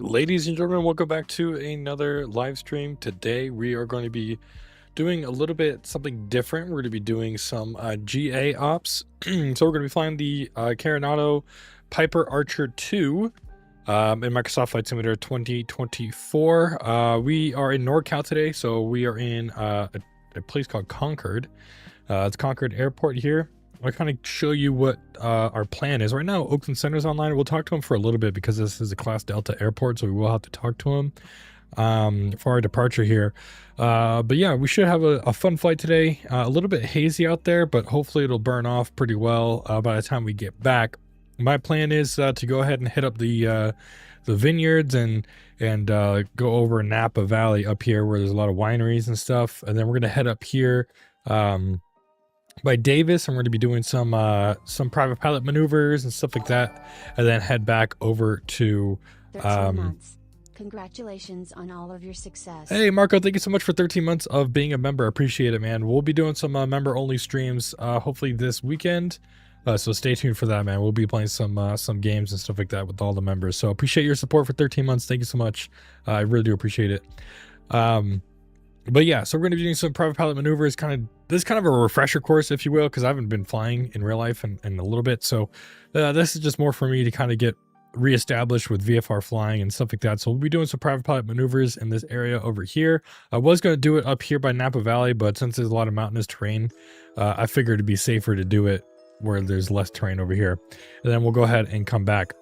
Ladies and gentlemen, welcome back to another live stream. Today we are going to be doing a little bit something different. We're going to be doing some GA ops. So we're going to be flying the Carenado PIPER Archer 2 in Microsoft Flight Simulator 2024. We are in NorCal today, so we are in a place called Concord. It's Concord Airport here. I'll kind of show you what our plan is. Right now, Oakland Center's online. We'll talk to him for a little bit because this is a Class Delta airport, so we will have to talk to him for our departure here. But yeah, we should have a fun flight today. A little bit hazy out there, but hopefully it'll burn off pretty well by the time we get back. My plan is to go ahead and hit up the vineyards and go over Napa Valley up here where there's a lot of wineries and stuff. And then we're going to head up here by Davis. I'm going to be doing some private pilot maneuvers and stuff like that, and then head back over to 13 months. Congratulations on all of your success. Hey Marco, thank you so much for 13 months of being a member. I appreciate it, man. We'll be doing some member only streams hopefully this weekend, so stay tuned for that, man. We'll be playing some games and stuff like that with all the members. So appreciate your support for 13 months. Thank you so much. I really do appreciate it. But yeah, so we're going to be doing some private pilot maneuvers. This is kind of a refresher course, if you will, because I haven't been flying in real life in a little bit. So this is just more for me to kind of get reestablished with VFR flying and stuff like that. So we'll be doing some private pilot maneuvers in this area over here. I was going to do it up here by Napa Valley, but since there's a lot of mountainous terrain, I figured it'd be safer to do it where there's less terrain over here. And then we'll go ahead and come back.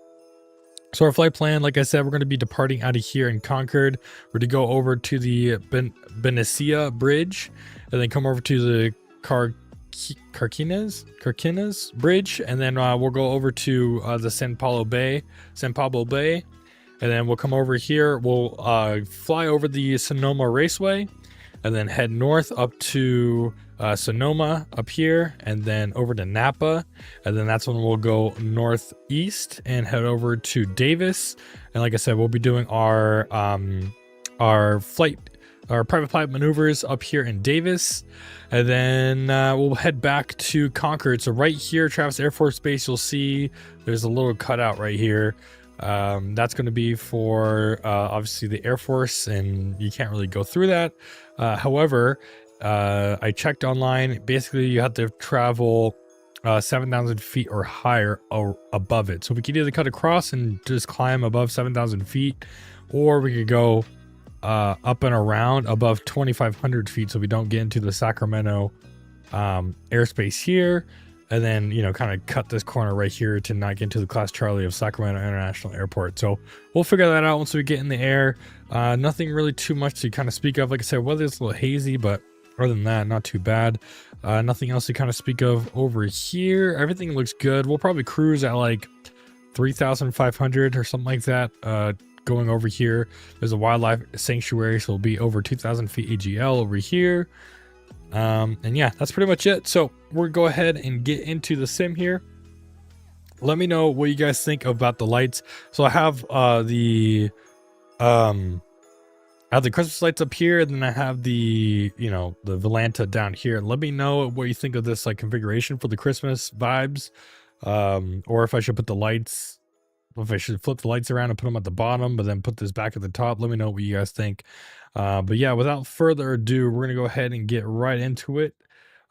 So our flight plan, like I said, we're going to be departing out of here in Concord. We're to go over to the Benicia Bridge, and then come over to the Carquinez Bridge, and then we'll go over to the San Pablo Bay, and then we'll come over here. We'll fly over the Sonoma Raceway, and then head north up to Sonoma up here, and then over to Napa, and then that's when we'll go northeast and head over to Davis. And like I said, we'll be doing our private pilot maneuvers up here in Davis, and then we'll head back to Concord. So right here, Travis Air Force Base, you'll see there's a little cutout right here. That's going to be for obviously the Air Force, and you can't really go through that. However, I checked online. Basically, you have to travel 7,000 feet or higher or above it. So we could either cut across and just climb above 7,000 feet, or we could go up and around above 2,500 feet, so we don't get into the Sacramento airspace here, and then kind of cut this corner right here to not get into the Class Charlie of Sacramento International Airport. So we'll figure that out once we get in the air. Nothing really too much to kind of speak of. Like I said, weather is a little hazy, but other than that, not too bad. Nothing else to kind of speak of over here. Everything looks good. We'll probably cruise at like 3,500 or something like that. Going over here, there's a wildlife sanctuary, so it'll be over 2,000 feet AGL over here. And yeah, that's pretty much it. So we'll go ahead and get into the sim here. Let me know what you guys think about the lights. So I have the Christmas lights up here, and then I have the the Volanta down here. Let me know what you think of this configuration for the Christmas vibes, or if I should put the lights, if I should flip the lights around and put them at the bottom, but then put this back at the top. Let me know what you guys think. But yeah, without further ado, we're gonna go ahead and get right into it.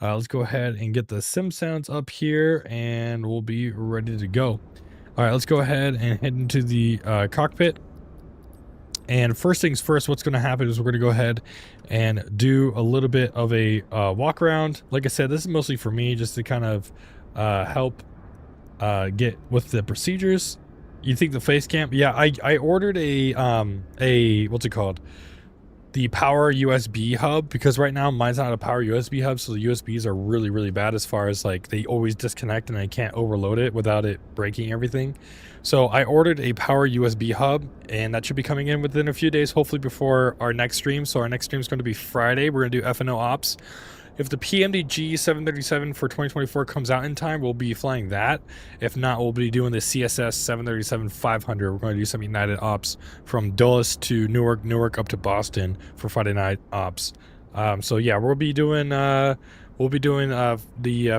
Let's go ahead and get the sim sounds up here, and we'll be ready to go. All right, let's go ahead and head into the cockpit. And first things first, what's going to happen is we're going to go ahead and do a little bit of a walk around. Like I said, this is mostly for me, just to kind of help get with the procedures. You think the face cam? Yeah, I ordered a what's it called? The power USB hub, because right now mine's not a power USB hub, so the USBs are really, really bad as far as they always disconnect and I can't overload it without it breaking everything. So I ordered a power USB hub, and that should be coming in within a few days, hopefully before our next stream. So our next stream is going to be Friday. We're going to do FNO ops. If the PMDG 737 for 2024 comes out in time, we'll be flying that. If not, we'll be doing the CSS 737-500. We're going to do some United ops from Dulles to Newark up to Boston for Friday night ops. So yeah, we'll be doing the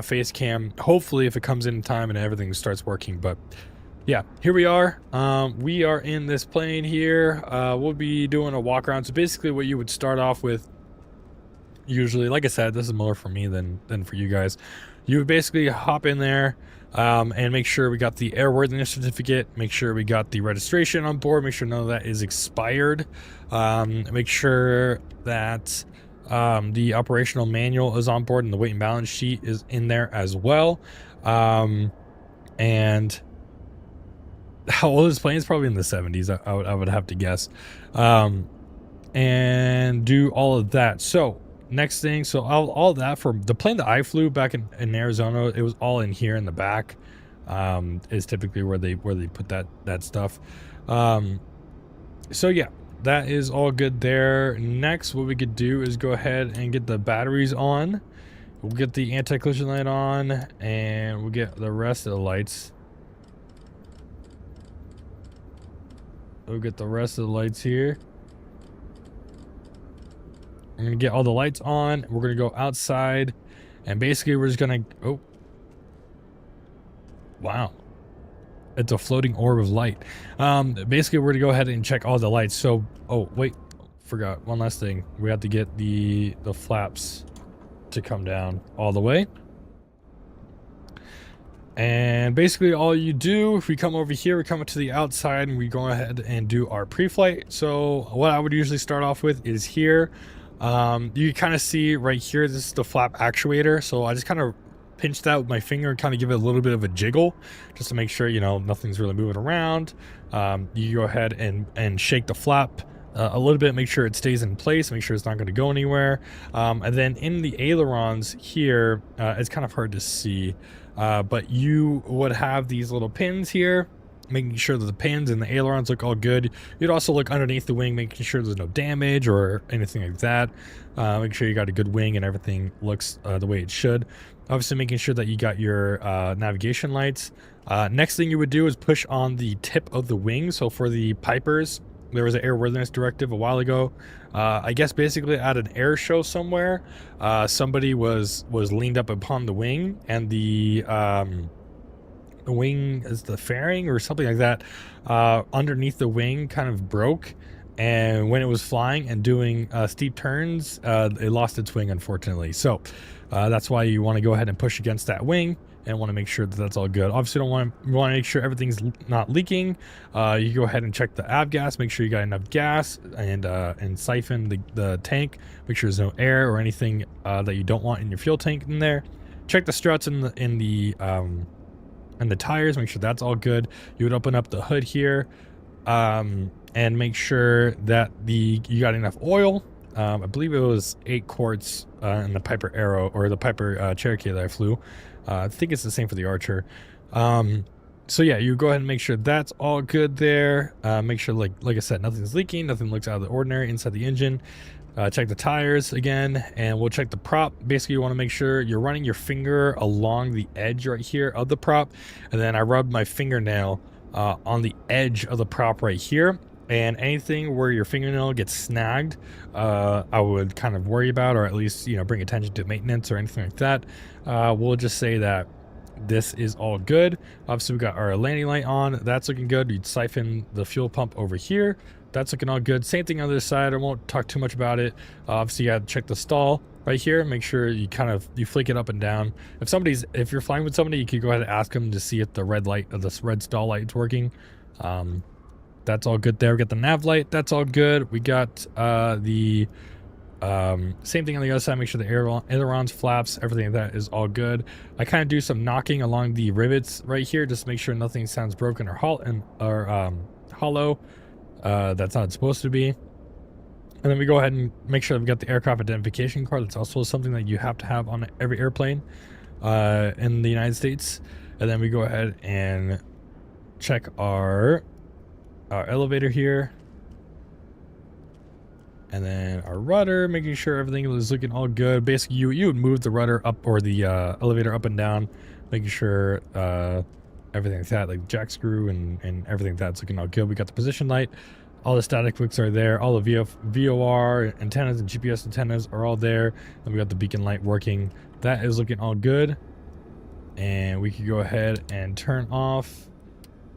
face cam, hopefully, if it comes in time and everything starts working. But yeah, here we are. We are in this plane here. We'll be doing a walk around. So basically what you would start off with, usually, like I said, this is more for me than for you guys. You would basically hop in there, and make sure we got the airworthiness certificate, make sure we got the registration on board, make sure none of that is expired, make sure that the operational manual is on board and the weight and balance sheet is in there as well. And how old is this plane? Is probably in the 70s, I would have to guess. And do all of that. So next thing, so all that for the plane that I flew back in Arizona, it was all in here in the back. Is typically where they put that stuff. So yeah, that is all good there. Next, what we could do is go ahead and get the batteries on. We'll get the anti-collision light on, and we'll get the rest of the lights. We'll get the rest of the lights here. I'm gonna get all the lights on. We're gonna go outside, and basically we're just gonna, oh, wow, it's a floating orb of light. Basically we're gonna go ahead and check all the lights. So, oh wait, forgot one last thing. We have to get the flaps to come down all the way. And basically all you do, if we come over here, we come to the outside and we go ahead and do our pre-flight. So what I would usually start off with is here. You kind of see right here, this is the flap actuator. So I just kind of pinch that with my finger and kind of give it a little bit of a jiggle just to make sure, you know, nothing's really moving around. You go ahead and shake the flap a little bit, make sure it stays in place, make sure it's not going to go anywhere. And then in the ailerons here, it's kind of hard to see, but you would have these little pins here, making sure that the pins and the ailerons look all good. You'd also look underneath the wing, making sure there's no damage or anything like that. Make sure you got a good wing and everything looks the way it should. Obviously making sure that you got your navigation lights. Next thing you would do is push on the tip of the wing. So for the PIPERs, there was an airworthiness directive a while ago. I guess basically at an air show somewhere, somebody was leaned up upon the wing, and the wing is the fairing or something like that, underneath the wing kind of broke, and when it was flying and doing steep turns, it lost its wing, unfortunately. So that's why you want to go ahead and push against that wing and want to make sure that that's all good. Obviously you want to make sure everything's not leaking. You go ahead and check the avgas, make sure you got enough gas, and siphon the tank, make sure there's no air or anything that you don't want in your fuel tank in there. Check the struts in the tires, make sure that's all good. You would open up the hood here, and make sure that you got enough oil. I believe it was 8 quarts in the Piper Arrow, or the Piper Cherokee that I flew. I think it's the same for the Archer. So yeah, you go ahead and make sure that's all good there. Make sure, like I said, nothing's leaking, nothing looks out of the ordinary inside the engine. Check the tires again, and we'll check the prop. Basically, you want to make sure you're running your finger along the edge right here of the prop, and then I rub my fingernail on the edge of the prop right here. And anything where your fingernail gets snagged, I would kind of worry about, or at least, you know, bring attention to maintenance or anything like that. We'll just say that this is all good. Obviously, we got our landing light on. That's looking good. You'd siphon the fuel pump over here. That's looking all good. Same thing on this side. I won't talk too much about it. Obviously, you got to check the stall right here. Make sure you you flick it up and down. If you're flying with somebody, you could go ahead and ask them to see if the red light, or this red stall light, is working. That's all good there. We got the nav light. That's all good. We got the same thing on the other side. Make sure the ailerons, flaps, everything like that is all good. I kind of do some knocking along the rivets right here, just to make sure nothing sounds broken or hollow. That's not supposed to be. And then we go ahead and make sure that we got the aircraft identification card. That's also something that you have to have on every airplane in the United States. And then we go ahead and check our elevator here, and then our rudder, making sure everything is looking all good. Basically, you would move the rudder up, or the elevator up and down, making sure everything like that, like jack screw and everything that's looking all good. We got the position light, all the static clicks are there, all the VOR antennas and GPS antennas are all there, and we got the beacon light working. That is looking all good, and we could go ahead and turn off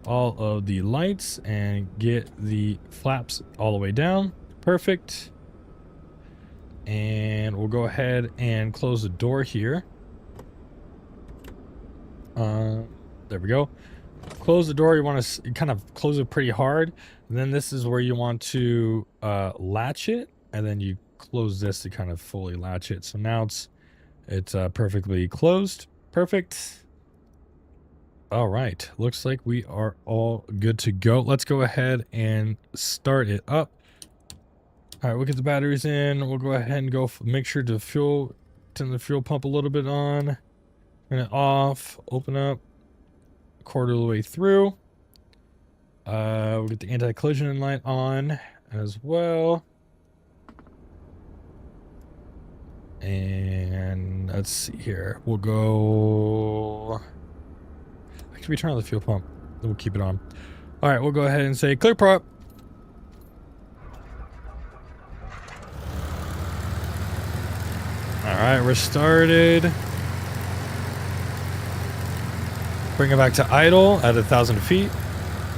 all of the lights and get the flaps all the way down. Perfect. And we'll go ahead and close the door here. There we go. Close the door. You want to kind of close it pretty hard. And then this is where you want to latch it. And then you close this to kind of fully latch it. So now it's perfectly closed. Perfect. All right. Looks like we are all good to go. Let's go ahead and start it up. All right, we'll get the batteries in. We'll go ahead and go make sure to turn the fuel pump a little bit on. Turn it off. Open up. Quarter of the way through. We'll get the anti-collision light on as well. And let's see here. We'll go. Actually, we turn on the fuel pump. Then we'll keep it on. All right, we'll go ahead and say clear prop. All right, we're started. Bring it back to idle at 1,000 feet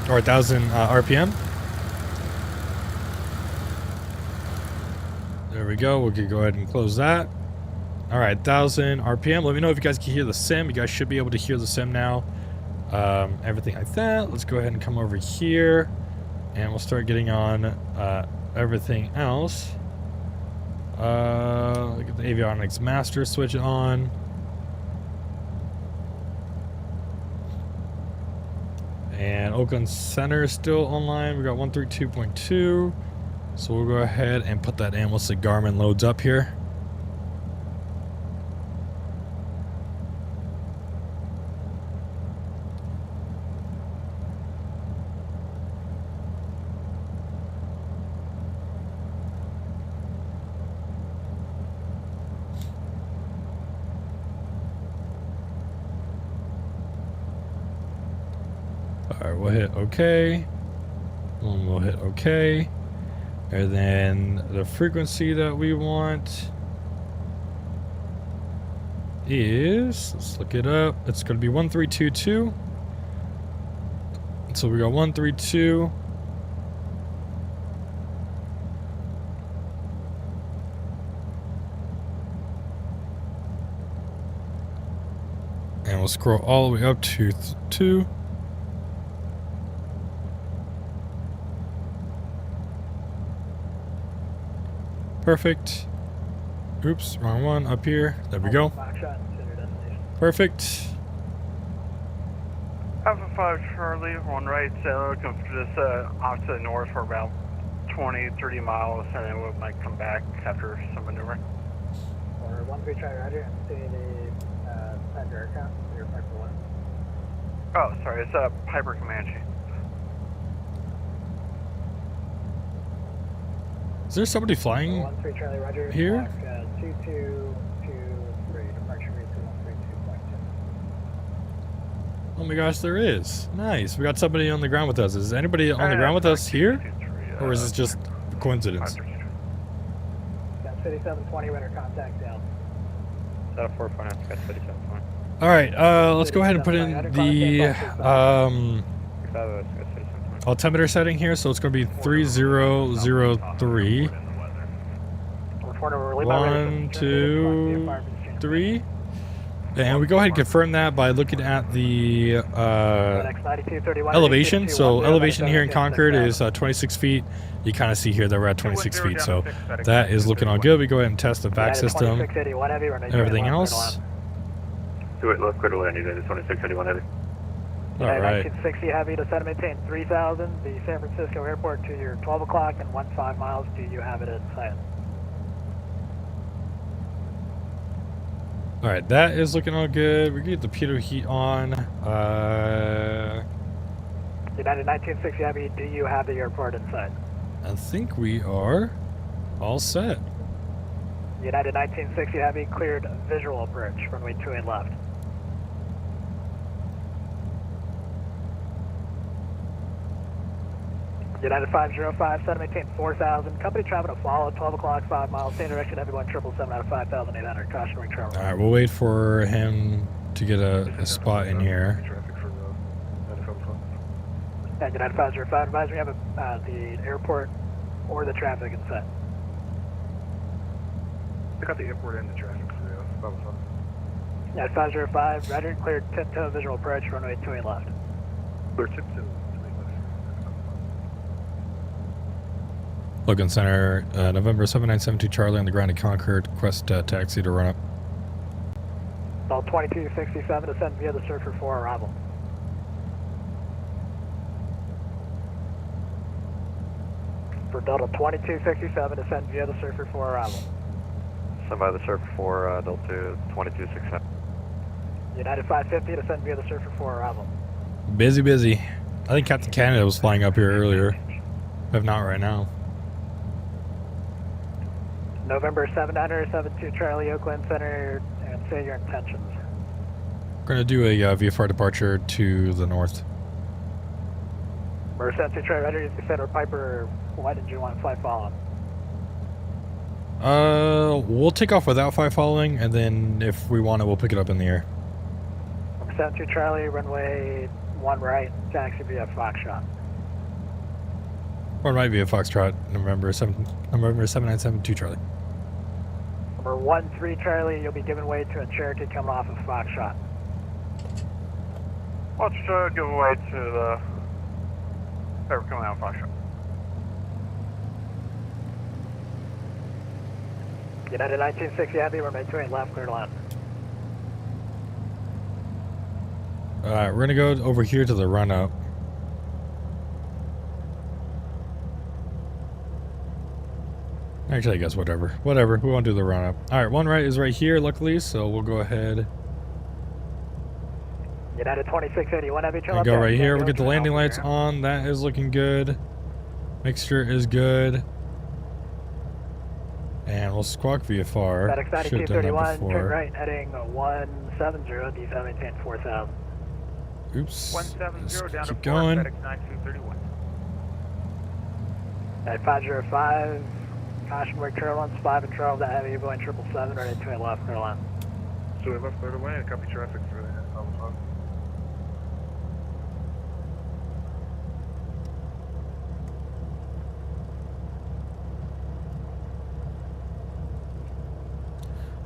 or 1,000 RPM. There we go. We'll go ahead and close that. All right, 1,000 RPM. Let me know if you guys can hear the sim. You guys should be able to hear the sim now. Everything like that. Let's go ahead and come over here and we'll start getting on everything else. Get the avionics master switch on. And Oakland Center is still online. We got 132.2. So we'll go ahead and put that in once the Garmin loads up here. Alright, we'll hit OK. And we'll hit OK. And then the frequency that we want is, let's look it up. It's going to be 1322. So we got 132. And we'll scroll all the way up to 2. Perfect. Oops, wrong one. Up here. There we go. Perfect. Alpha 5 Charlie, one right, looking for this off to the north for about 20, 30 miles, and then we might come back after some maneuver. Or 1-3 try roger, see the passenger account, your Piper 1. Oh, sorry, it's a Piper Comanche. Is there somebody flying 1-3 Charlie roger, here? 2223, departure rate 2132.2. Oh my gosh, there is. Nice. We got somebody on the ground with us. Is anybody on the ground with us here? Or is this just a coincidence? Got 5720, radar contact down. Is that a 4.9? Got 5720. Alright, let's go ahead and put in the altimeter setting here. So it's going to be 3003. 1, 2, 3. And we go ahead and confirm that by looking at the elevation. So elevation here in Concord is 26 feet. You kind of see here that we're at 26 feet. So that is looking all good. We go ahead and test the vac system and everything else. Do it left, clear to landing, then it's 2681 heavy. All right. 1960 heavy, descend and maintain 3000, the San Francisco airport to your 12 o'clock and 15 miles. Do you have it in sight? All right, that is looking all good. We get the pitot heat on. United 1960 heavy, do you have the airport in sight? I think we are all set. United 1960 heavy, cleared visual approach, runway 28 left. United 505, set maintain 4000. Company traffic to follow, 12 o'clock, 5 miles. Same direction, everyone 777 out of 5800. Caution ring travel. All right, we'll wait for him to get a spot in here. And United 505 advisory, have the airport or the traffic in set. I got the airport and the traffic, so yeah, that was fun. United 505, roger, cleared tip-toe visual approach, runway 28 left. Clear tip to Logan Center, November 7972 Charlie on the ground at Concord. Request taxi to run up. All 2267 descend via the Surfer 4 arrival. For Delta 2267 descend via the Surfer 4 arrival. Send by the Surfer 4, Delta 2267. United 550 descend via the Surfer 4 arrival. Busy, busy. I think Captain Canada was flying up here earlier. If not right now. November 7972 Charlie, Oakland Center, and say your intentions. We're going to do a VFR departure to the north. MrSat 2 Charlie, ready to Center PIPER. Why did you want to fly following? We'll take off without fly following, and then if we want it, we'll pick it up in the air. MrSat 2 Charlie, runway 1 right, taxi via Foxtrot. Or it might be a Foxtrot, November 7972 Charlie. Number 13 Charlie, you'll be giving way to a Cherokee coming off of Foxtrot. Let's give away to the whoever coming out of Foxtrot. United 1960 Heavy, runway 28 left, clear to land. Alright, we're gonna go over here to the run up. Actually, I guess whatever. Whatever, we won't do the run up. Alright, 1 right is right here, luckily, so we'll go ahead United 2681 Heavy, and go right here. We'll get the landing lights on. That is looking good. Mixture is good. And we'll squawk VFR. FedEx Should have done that 9231, before. turn right, heading 170, descend maintain 4000. Oops. 170 down to Keep 4, going. FedEx 9231. At 505, caution word turbulence, 5 and 12, that heavy, going 777, ready to left, clear to land. So we left clear away and copy traffic through there. That was fun.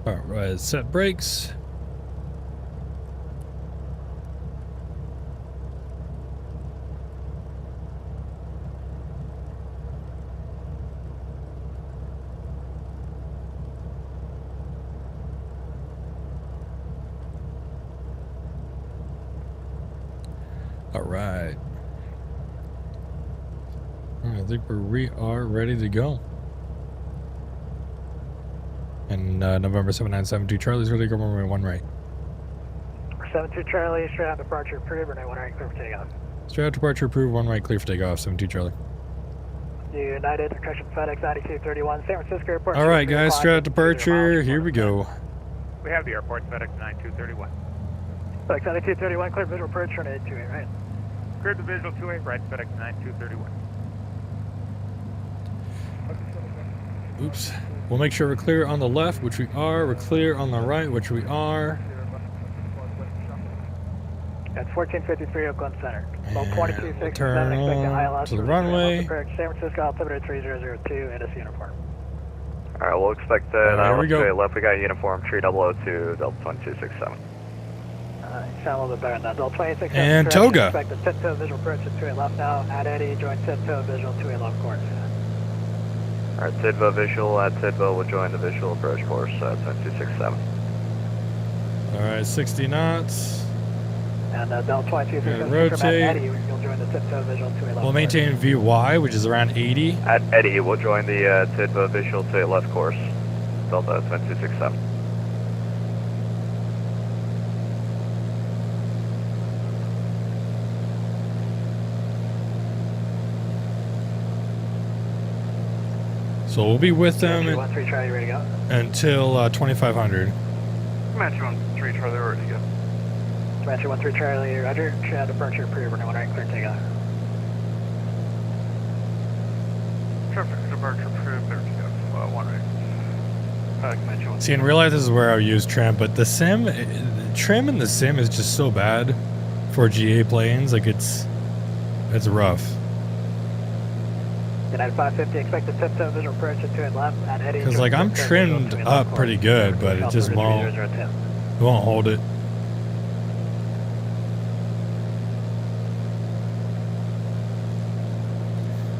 Alright, set brakes. Alright. I think we are ready to go. And November 7972 Charlie's ready to go runway 1 right. 72 Charlie, straight out departure approved, runway 1 right, clear for takeoff. Straight out departure approved, 1 right, clear for takeoff, 72 Charlie. United, correction FedEx 9231, San Francisco Airport. Alright guys, straight out departure, here we go. We have the airport, FedEx 9231. FedEx 9231, clear visual approach, runway 28 right. Cleared the visual 28 right, FedEx 9231. Oops. We'll make sure we're clear on the left, which we are. We're clear on the right, which we are. That's 1453 Oakland Center. Well, And 2267, we'll turn expecting high on loss to the for runway. correct, San Francisco altimeter 3002, and a uniform. Alright, we'll expect Here we go. left. We got uniform 3002, Delta 2267. You sound a little bit better than that. Delta 26. And Toga. Expect the tip-toe visual approach at 28 left now. Add Eddie, join tip-toe visual 28 left course. Alright, Tidvo visual, at Tidvo will join the visual approach course, 2267. Alright, 60 knots. And Delta 22. Rotate. Eddie, you'll join the tip-toe visual 28 left We'll maintain VY, which is around 80. At Eddie will join the Tidvo visual 28 left course, Delta 2267. So we'll be with them 13 Charlie, ready to go. until 2500. Comanche 13 Charlie, ready to go. Comanche 13 Charlie, roger. Should departure approved, runway 1 right, clear takeoff. Traffic departure approved, clear to go. 1 right. Comanche 1. See, in real life, this is where I would use trim, but the trim in the sim is just so bad for GA planes. Like, it's It's rough. United 550, expect the tiptoe visual approach at 2 and left at Eddie. Because like I'm trimmed up pretty good, but it just won't hold it.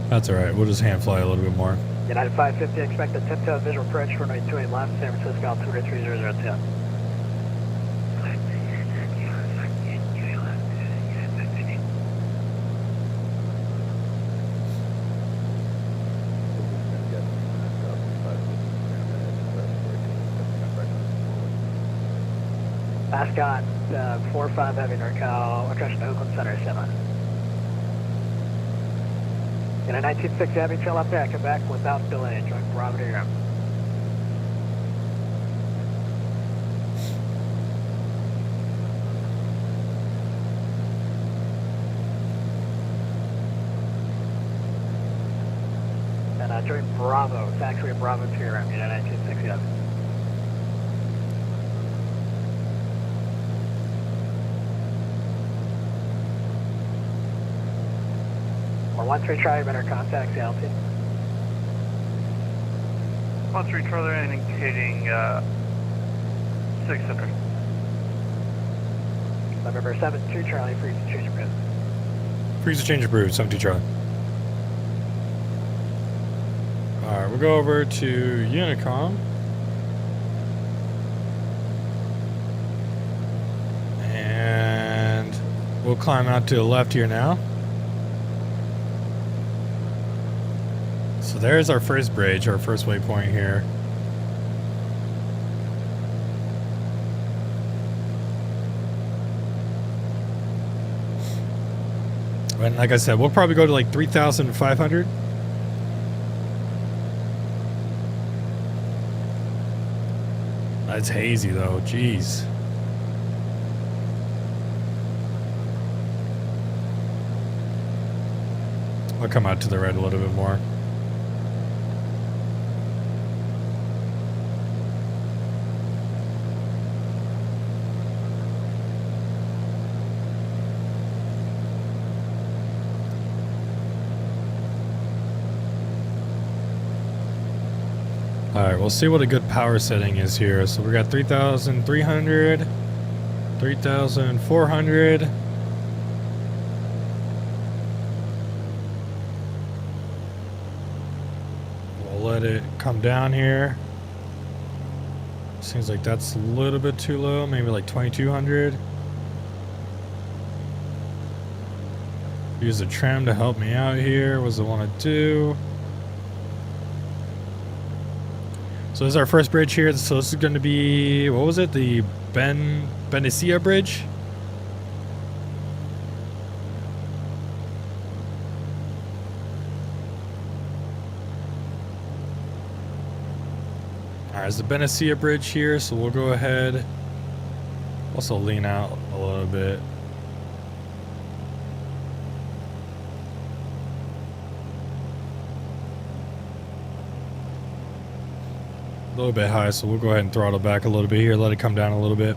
That's alright, we'll just hand fly a little bit more. United 550, expect the tiptoe visual approach for runway 28 left, San Francisco altitude 3002. Mascot 4-5 heavy NorCal, attraction to Oakland Center, semi. In a 1960 heavy trail up there, I come back without delay, join Bravo to your own. And join Bravo, it's actually a Bravo to your own, in a 1960 heavy. Or 1-3 try, better contact the LT. 1-3 Charlie indicating 600. November 7-2 Charlie, freeze to change approved. Freeze to change approved, 72 Charlie. Alright, we'll go over to Unicom. And we'll climb out to the left here now. So there's our first bridge, our first waypoint here. And like I said, we'll probably go to like 3,500. That's hazy though, jeez. I'll come out to the right a little bit more. Alright, we'll see what a good power setting is here. So we got 3,300, 3,400. We'll let it come down here. Seems like that's a little bit too low, maybe like 2,200. Use the trim to help me out here. What does it want to do? So this is our first bridge here. So this is going to be, what was it? The Benicia Bridge? Alright, it's the Benicia Bridge here. So we'll go ahead. Also lean out a little bit. A little bit high, so we'll go ahead and throttle back a little bit here, let it come down a little bit.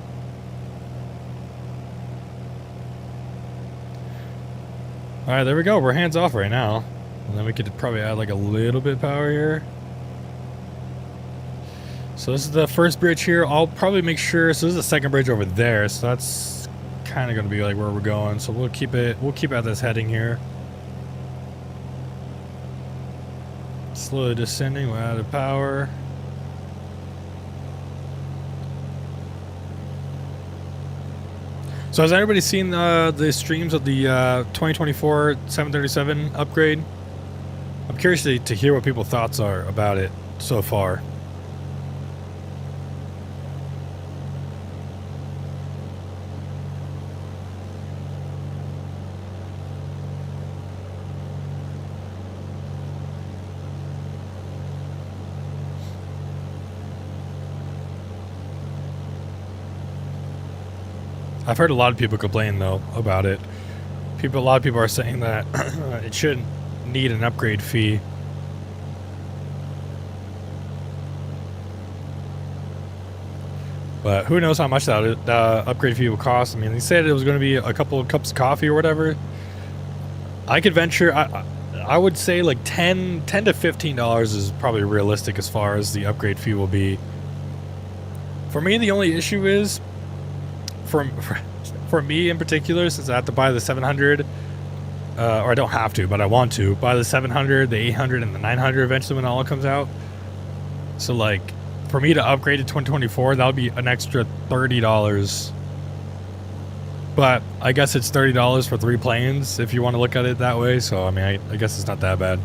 Alright, there we go. We're hands off right now. And then we could probably add like a little bit of power here. So this is the first bridge here. I'll probably make sure, so this is the second bridge over there, so that's kind of going to be like where we're going. So we'll keep at this heading here. Slowly descending, we'll add power. So has anybody seen the streams of the 2024 737 upgrade? I'm curious to hear what people's thoughts are about it so far. I've heard a lot of people complain though about it. A lot of people are saying that it shouldn't need an upgrade fee. But who knows how much that upgrade fee will cost. I mean, they said it was going to be a couple of cups of coffee or whatever. I could venture. I would say like $10 to $15 is probably realistic as far as the upgrade fee will be. For me, the only issue is for me in particular, since I have to buy the 700, or I don't have to, but I want to buy the 700, the 800, and the 900 eventually when it all comes out. So like, for me to upgrade to 2024, that would be an extra $30. But I guess it's $30 for 3 planes if you want to look at it that way. So I mean, I guess it's not that bad.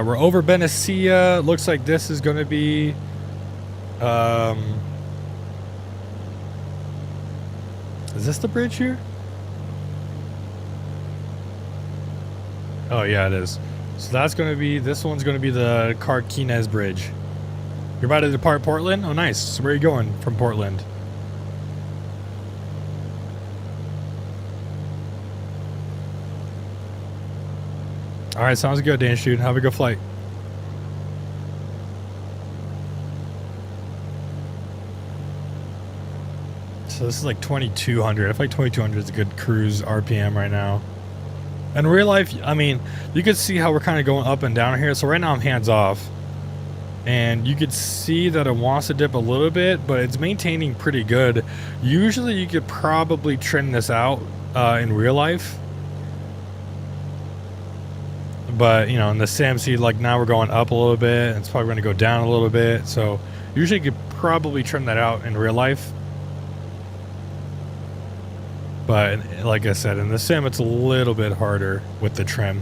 We're over Benicia. Looks like this is going to be, is this the bridge here? Oh yeah, it is. So that's going to be, this one's going to be the Carquinez Bridge. You're about to depart Portland? Oh nice. So where are you going from Portland? All right, sounds good, Dan Shoot. Have a good flight. So this is like 2200. I feel like 2200 is a good cruise RPM right now. In real life, I mean, you could see how we're kind of going up and down here. So right now I'm hands off. And you could see that it wants to dip a little bit, but it's maintaining pretty good. Usually you could probably trim this out in real life. But, you know, in the sim, see, like now we're going up a little bit. And it's probably going to go down a little bit. So usually you could probably trim that out in real life. But like I said, in the sim, it's a little bit harder with the trim.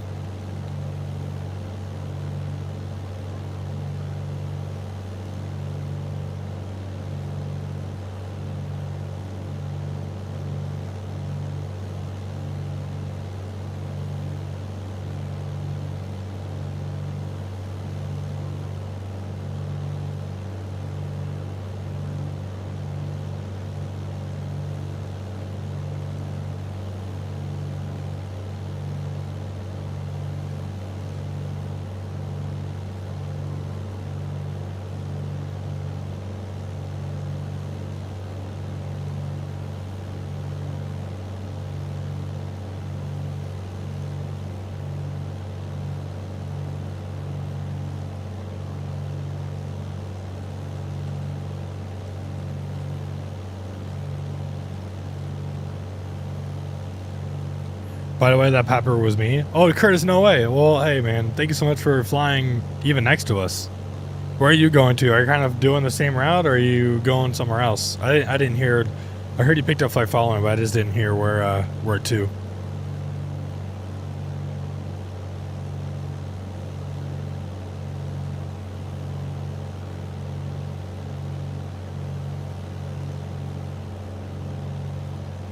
By the way, that PIPER was me. Oh, Curtis, no way. Well, hey, man, thank you so much for flying even next to us. Where are you going to? Are you kind of doing the same route, or are you going somewhere else? I didn't hear. I heard you picked up flight following, but I just didn't hear where to.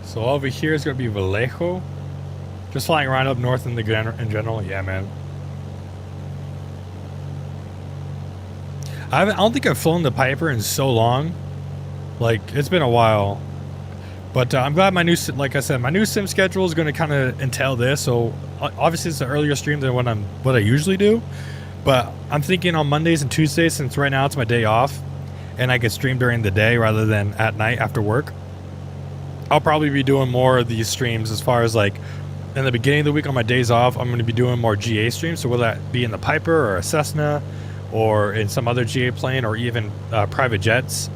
So over here is going to be Vallejo. Just flying around up north in general. Yeah, man. I don't think I've flown the PIPER in so long. Like, it's been a while. But I'm glad my new, like I said, my new sim schedule is going to kind of entail this. So obviously it's an earlier stream than what I usually do. But I'm thinking on Mondays and Tuesdays, since right now it's my day off, and I can stream during the day rather than at night after work. I'll probably be doing more of these streams as far as like in the beginning of the week on my days off. I'm going to be doing more GA streams. So whether that be in the PIPER or a Cessna or in some other GA plane or even private jets.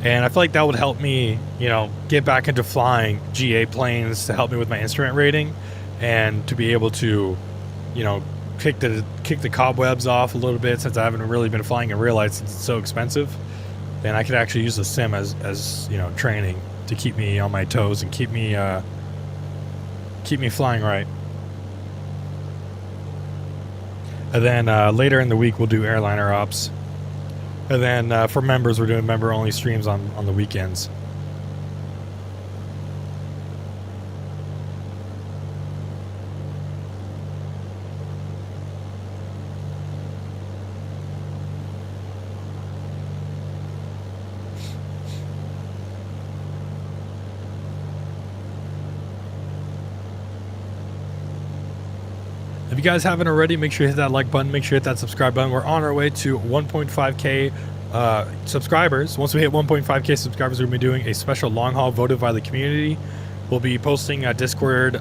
And I feel like that would help me, you know, get back into flying GA planes to help me with my instrument rating and to be able to, you know, kick the cobwebs off a little bit, since I haven't really been flying in real life since it's so expensive. And I could actually use the sim as you know, training to keep me on my toes and keep me flying right. And then later in the week we'll do airliner ops. And then for members, we're doing member only streams on the weekends. you guys haven't already, make sure you hit that like button, make sure you hit that subscribe button. We're on our way to 1.5k subscribers. Once we hit 1.5k subscribers, we're going to be doing a special long haul voted by the community. We'll be posting Discord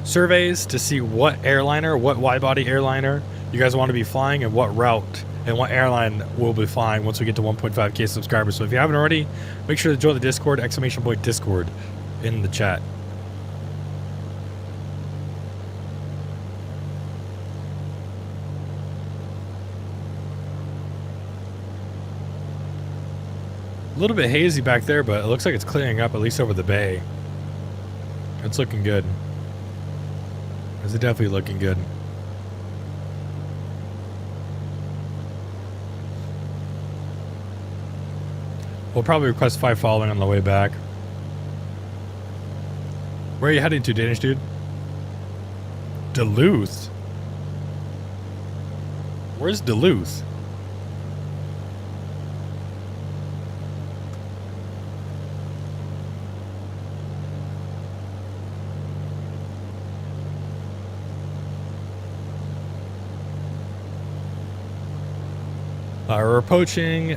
surveys to see what airliner, what wide body airliner you guys want to be flying and what route and what airline we'll be flying once we get to 1.5k subscribers. So if you haven't already, make sure to join the Discord, !Discord in the chat. A little bit hazy back there, but it looks like it's clearing up, at least over the bay. It's looking good. It's definitely looking good. We'll probably request 5 following on the way back. Where are you heading to, Danish dude? Duluth? Where's Duluth? We're approaching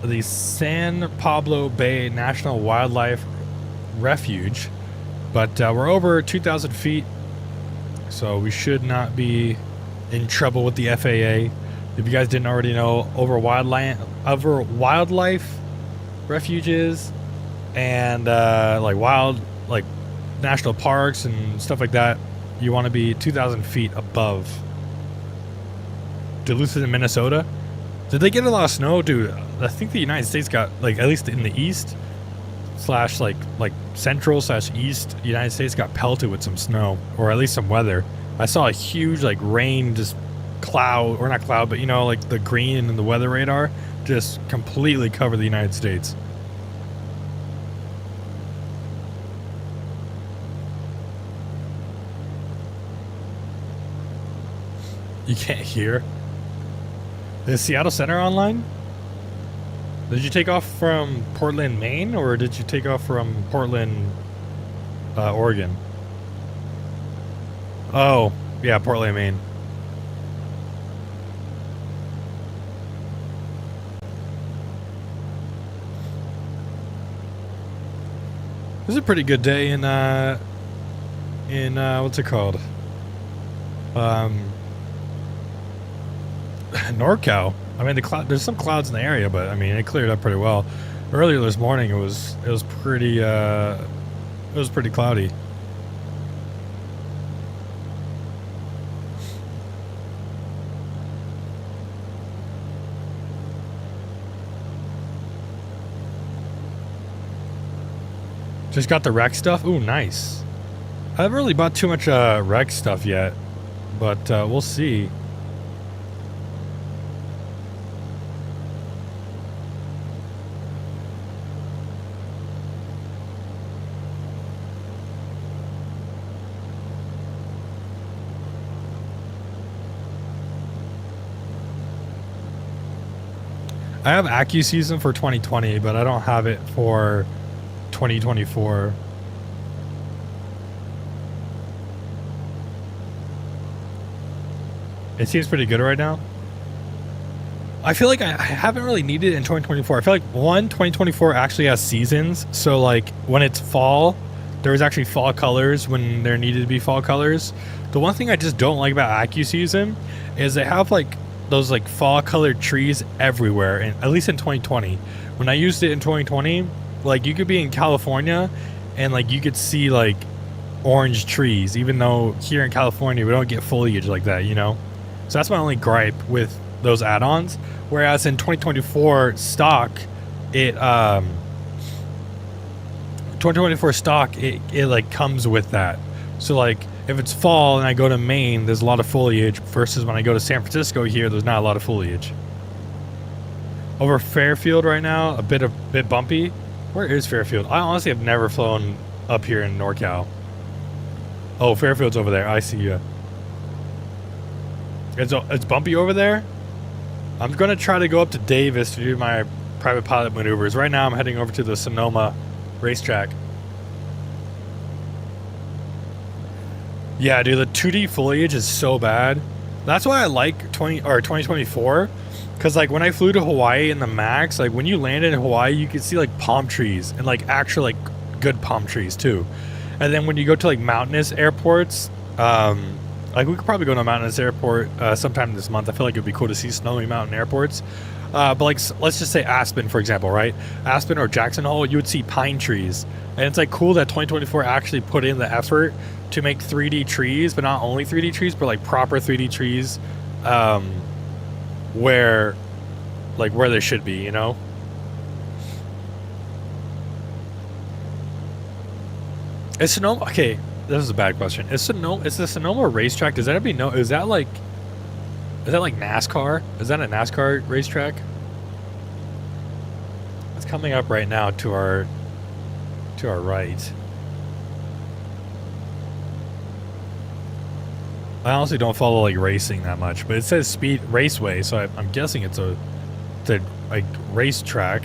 the San Pablo Bay National Wildlife Refuge, but we're over 2,000 feet, so we should not be in trouble with the FAA. If you guys didn't already know, over wildlife refuges and like national parks and stuff like that, you want to be 2,000 feet above. Duluth in Minnesota. Did they get a lot of snow? Dude, I think the United States got, like, at least in the east slash like central slash east United States got pelted with some snow, or at least some weather. I saw a huge like rain, just cloud, or not cloud, but you know, like the green in the weather radar just completely cover the United States. You can't hear. Is Seattle Center online? Did you take off from Portland, Maine, or did you take off from Portland, Oregon? Oh, yeah, Portland, Maine. This is a pretty good day in what's it called? NorCal. I mean, there's some clouds in the area, but I mean, it cleared up pretty well. Earlier this morning, it was pretty cloudy. Just got the rec stuff. Ooh, nice. I haven't really bought too much rec stuff yet, but we'll see. I have AccuSeason for 2020, but I don't have it for 2024. It seems pretty good right now. I feel like I haven't really needed it in 2024. I feel like 2024 actually has seasons. So like when it's fall, there's actually fall colors when there needed to be fall colors. The one thing I just don't like about AccuSeason is they have like those like fall colored trees everywhere, and at least in 2020. When I used it in 2020, like you could be in California and like you could see like orange trees, even though here in California we don't get foliage like that, you know. So that's my only gripe with those add-ons. Whereas in 2024 stock, it 2024 stock, it like comes with that. So like if it's fall and I go to Maine, there's a lot of foliage, versus when I go to San Francisco here, there's not a lot of foliage. Over Fairfield right now, a bit bumpy. Where is Fairfield? I honestly have never flown up here in NorCal. Oh, Fairfield's over there. I see you. It's bumpy over there. I'm gonna try to go up to Davis to do my private pilot maneuvers. Right now I'm heading over to the Sonoma racetrack. Yeah, dude, the 2D foliage is so bad. That's why I like 2024, because like when I flew to Hawaii in the Max, like when you landed in Hawaii, you could see like palm trees and like actual like good palm trees too. And then when you go to like mountainous airports, like we could probably go to a mountainous airport sometime this month. I feel like it'd be cool to see snowy mountain airports. But like let's just say Aspen, for example, right? Aspen or Jackson Hole, you would see pine trees, and it's like cool that 2024 actually put in the effort to make 3D trees, but not only 3D trees, but like proper 3D trees, where they should be, you know? Is Sonoma, okay, this is a bad question. Is the Sonoma racetrack, is that like NASCAR? Is that a NASCAR racetrack? It's coming up right now to our right. I honestly don't follow like racing that much, but it says Speed Raceway, so I'm guessing it's a like racetrack.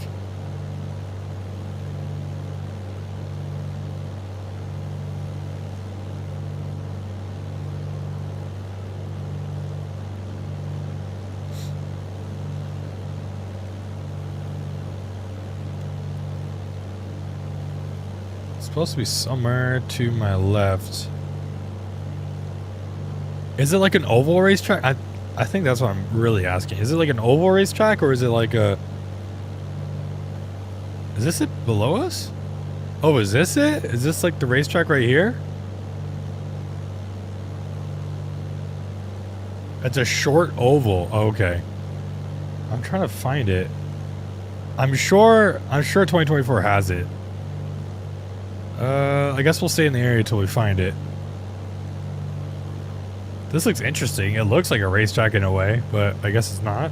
It's supposed to be somewhere to my left. Is it like an oval racetrack? I think that's what I'm really asking. Is it like an oval racetrack, or is it like a... Is this it below us? Oh, is this it? Is this like the racetrack right here? It's a short oval. Oh, okay. I'm trying to find it. I'm sure 2024 has it. I guess we'll stay in the area till we find it. This looks interesting. It looks like a racetrack in a way, but I guess it's not.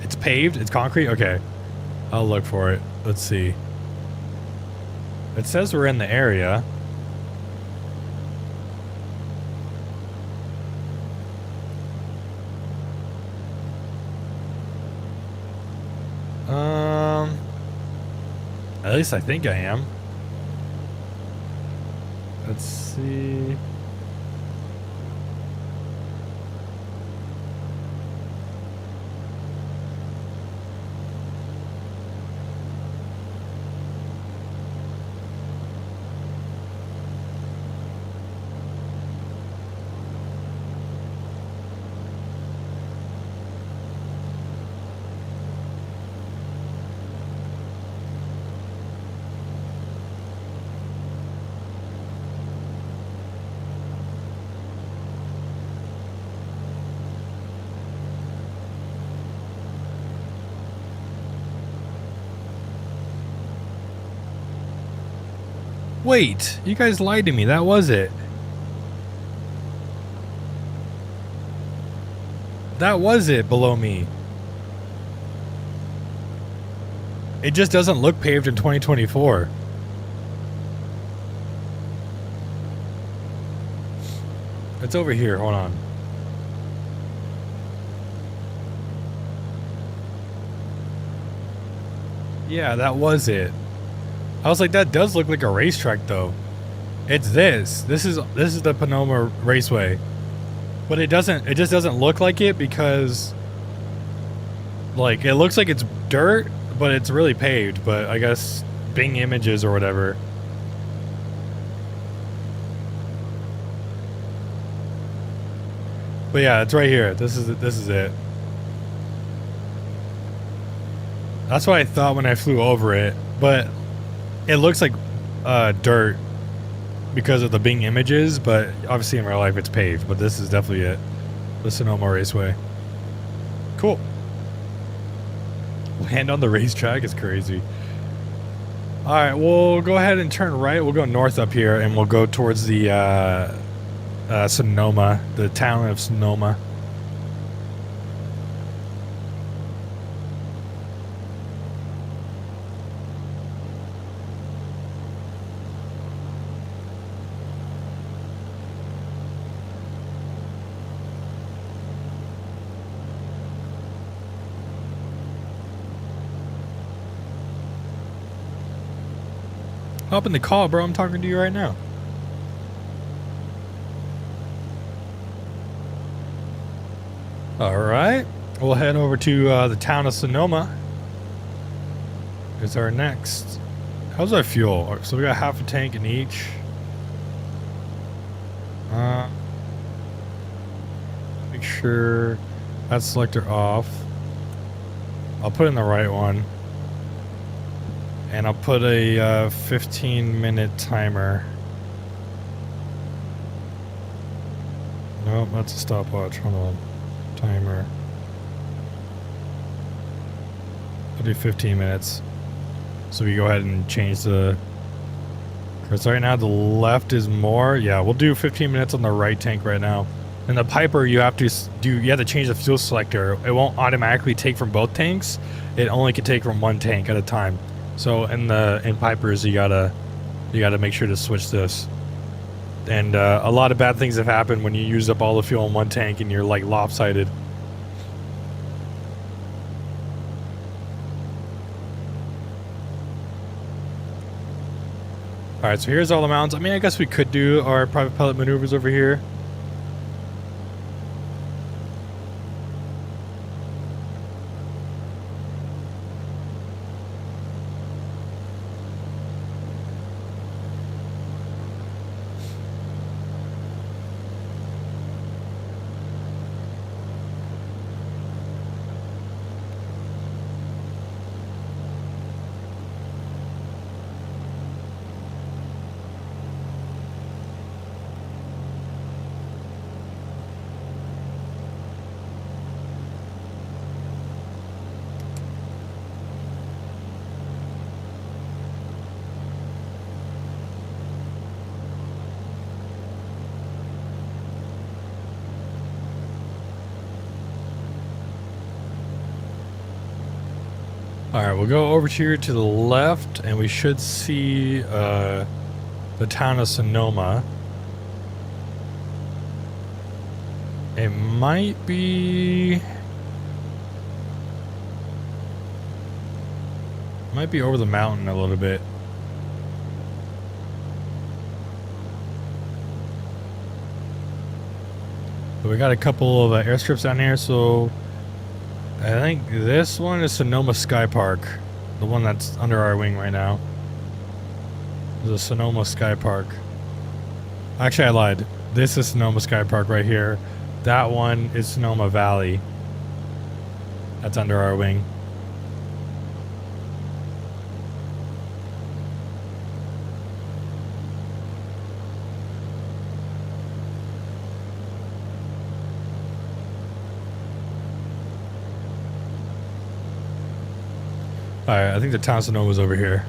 It's paved. It's concrete. Okay. I'll look for it. Let's see. It says we're in the area. At least I think I am. Let's see. Wait, you guys lied to me. That was it. That was it below me. It just doesn't look paved in 2024. It's over here. Hold on. Yeah, that was it. I was like, that does look like a racetrack though. It's this. This is the Sonoma Raceway. But it just doesn't look like it because like it looks like it's dirt, but it's really paved, but I guess Bing Images or whatever. But yeah, it's right here. This is it. That's what I thought when I flew over it, but it looks like dirt because of the Bing Images, but obviously in real life it's paved, but this is definitely it. The Sonoma Raceway. Cool. Land on the racetrack is crazy. Alright, we'll go ahead and turn right. We'll go north up here and we'll go towards the Sonoma, the town of Sonoma. Hop in the call, bro. I'm talking to you right now. All right, we'll head over to the town of Sonoma. Is our next. How's our fuel? So we got half a tank in each. Make sure that selector off. I'll put in the right one. And I'll put a 15-minute timer. Nope, that's a stopwatch. Hold on. Timer. I'll do 15 minutes. So we go ahead and change the... Because right now the left is more. Yeah, we'll do 15 minutes on the right tank right now. And the PIPER, you have to change the fuel selector. It won't automatically take from both tanks. It only can take from one tank at a time. So in PIPERs, you gotta make sure to switch this. And a lot of bad things have happened when you use up all the fuel in one tank and you're like lopsided. All right, so here's all the mountains. I mean, I guess we could do our private pilot maneuvers over here. Alright, we'll go over here to the left and we should see the town of Sonoma. It might be over the mountain a little bit. But we got a couple of airstrips down here, so I think this one is Sonoma Sky Park, the one that's under our wing right now. The Sonoma Sky Park. Actually, I lied. This is Sonoma Sky Park right here. That one is Sonoma Valley. That's under our wing. Alright, I think the town of Sonoma's over here.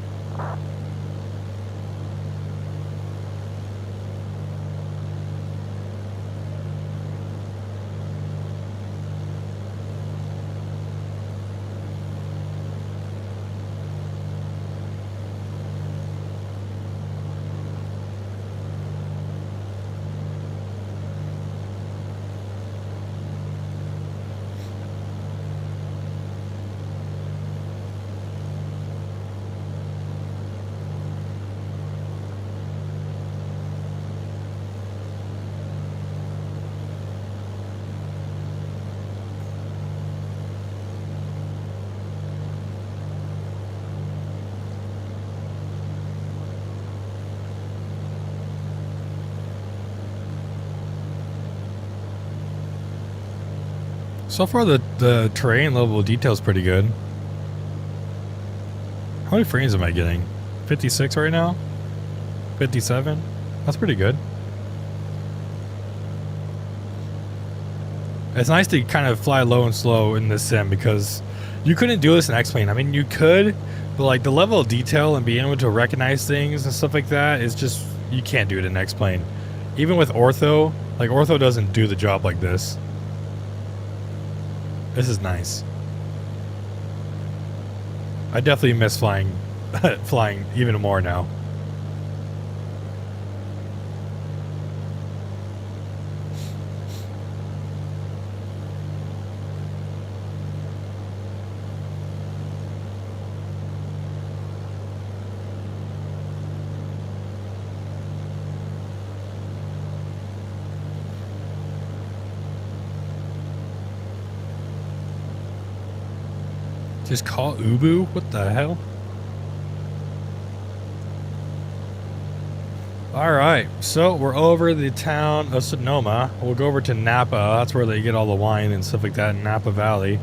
So far, the terrain level of detail is pretty good. How many frames am I getting? 56 right now? 57? That's pretty good. It's nice to kind of fly low and slow in this sim because you couldn't do this in X-Plane. I mean, you could, but like the level of detail and being able to recognize things and stuff like that is just, you can't do it in X-Plane. Even with Ortho, like Ortho doesn't do the job like this. This is nice. I definitely miss flying flying even more now. Just call Ubu? What the hell? Alright, so we're over the town of Sonoma. We'll go over to Napa. That's where they get all the wine and stuff like that in Napa Valley.